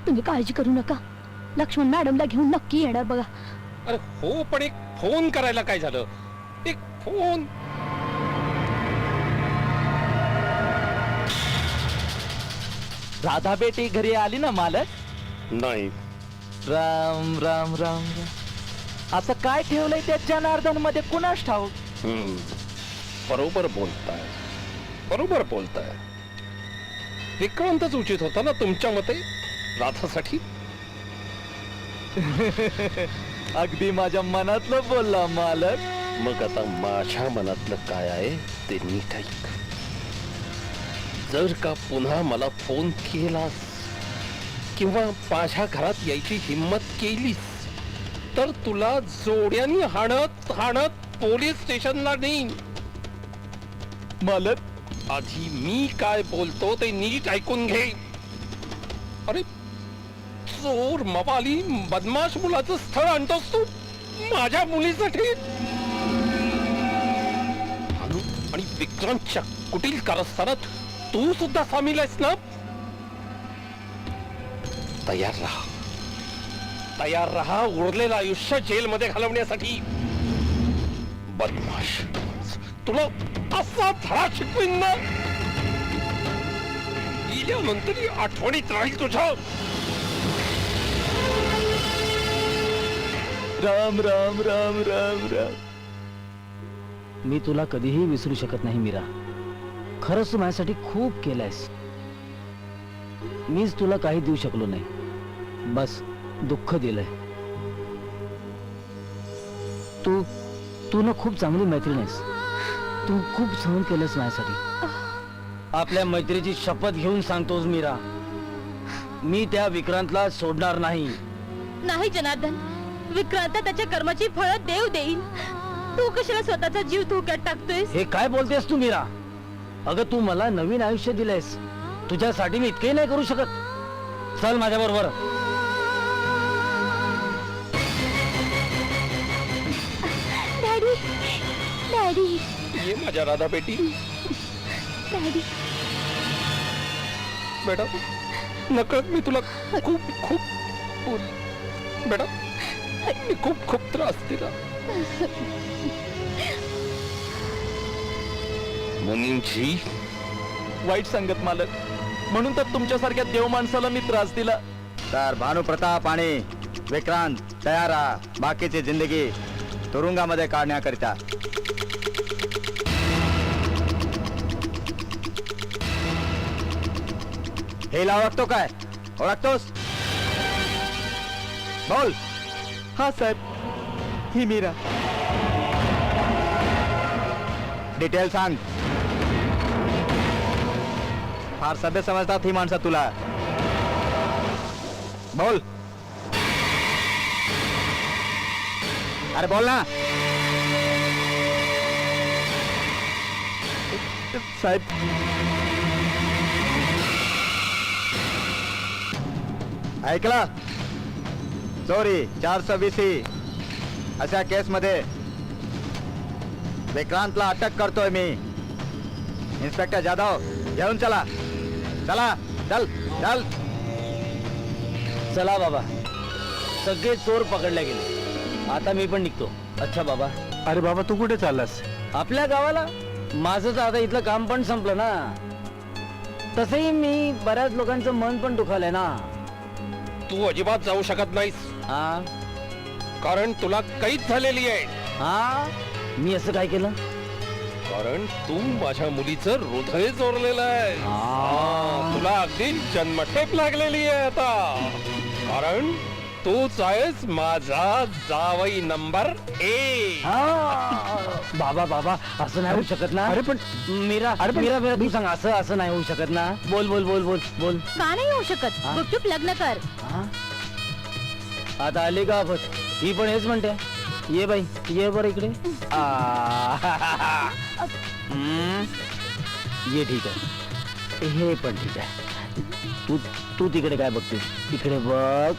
तुम्ही काळजी करू नका. लक्ष्मण मॅडमला घेऊन नक्की येणार बघा. अरे हो, पण एक फोन करायला काय झालं? एक फोन. राधा बेटी घरी आली ना मालक? नाही. राम राम राम राम. असं काय ठेवलंय त्या जनार्दन मध्ये कुणास ठाऊक? बरोबर बोलताय, बरोबर बोलताय. विक्रांतच उचित होता ना तुमच्या मते राधासाठी? अगदी माझ्या मनातलं बोलला मालक. मग आता माझ्या मनातलं काय आहे ते नीट ऐक. जर का पुन्हा मला फोन केलास किंवा माझ्या घरात यायची हिम्मत केलीस तर तुला जोड्यानी हाणत हाणत पोलीस स्टेशनला नेईन. मालक, आधी मी काय बोलतो ते नीट ऐकून घे. अरे चोर, मवाली, बदमाश मुलाचं स्थळ आणतोस तू माझ्या मुलीसाठी? आणि विक्रांतच्या कुटील कारस्थानात तू सुद्धा सामील आहेस ना? तयार राहा, तयार राहा उरलेलं आयुष्य जेलमध्ये घालवण्यासाठी. बदमाश, तुला असा धडा शिकवीन ना गेल्यानंतर आठवणीत राहील तुझ्या. राम राम राम राम राम. मी तुला कधीही विसरू शकत नाही मीरा. खरंच तू माझ्यासाठी खूप केलंयस. मीच तुला काही देऊ शकलो नाही, बस दुःख दिलंय. तू ना खूप चांगली मैत्रीण आहेस. तू खूप सहन केलंस माझ्यासाठी. आपल्या मैत्रीची शपथ घेऊन सांगतोस मीरा, मी त्या विक्रांतला सोडणार नाही. नाही जनार्दन, विक्रांत त्याच्या कर्माची फळं देव देईन. तू कशाला स्वतःचा जीव धोक्यात टाकतोयस? हे काय बोलतेस तू मीरा? अगं तू मला नवीन आयुष्य दिलंयस. तुझ्यासाठी मी इतकंही नाही करू शकत. चल माझ्या बरोबर. डॅडी, डॅडी, ये माझ्या राधा बेटी. डॅडी. बेटा नकळत मी तुला खूप खूप बेटा मी खूप खूप त्रास दिला. मुनींची वाईट संगत मालक, म्हणून तर तुमच्यासारख्या देव माणसाला मी त्रास दिला. तर भानुप्रताप आणि विक्रांत तयार राहा बाकीची जिंदगी तुरुंगामध्ये काढण्याकरिता. हिला ओळखतो काय? ओळखतोस? बोल. हा साहेब, ही मीरा. डिटेल सांग. फार सभ्य समजतात ही माणसं तुला. बोल. अरे बोल ना. साहेब, ऐकला? चोरी 420 अशा केस मध्ये विक्रांतला अटक करतोय मी. इन्स्पेक्टर जाधव येऊन चला. चला चल चल. चला बाबा, सगळे चोर पकडले गेले. आता मी पण निघतो. अच्छा बाबा. अरे बाबा, तू कुठे चाललास? आपल्या गावाला. माझं तर आता इथलं काम पण संपलं ना. तसंही मी बऱ्याच लोकांचं मन पण दुखावलंय ना. तू अजिबात जाऊ शकत नाहीस हा कारण तुला कैद झालेली आहे. हा, मी असं काय केलं? कारण तू माझ्या मुलीचं हृदय चोरलेलं आहे. तुला अगदी जन्मठेप लागलेली आहे आता. कारण तूच आहेस माझा जावई नंबर 1. बाबा बाबा, असं नाही होऊ शकत ना. अरे पण मीरा, मीरा मीरा, तू सांग, असं नाही होऊ शकत ना. बोल बोल बोल बोल बोल. का नाही होऊ शकत? हा? गुपचूप लग्न कर. हा? आता आली का आफत? ही पण हेच म्हणते. ये बाई, ये बरं इकडे. ये ठीक आहे, हे पण ठीक आहे. तू तिकडे काय बघतेस? इकडे बघ.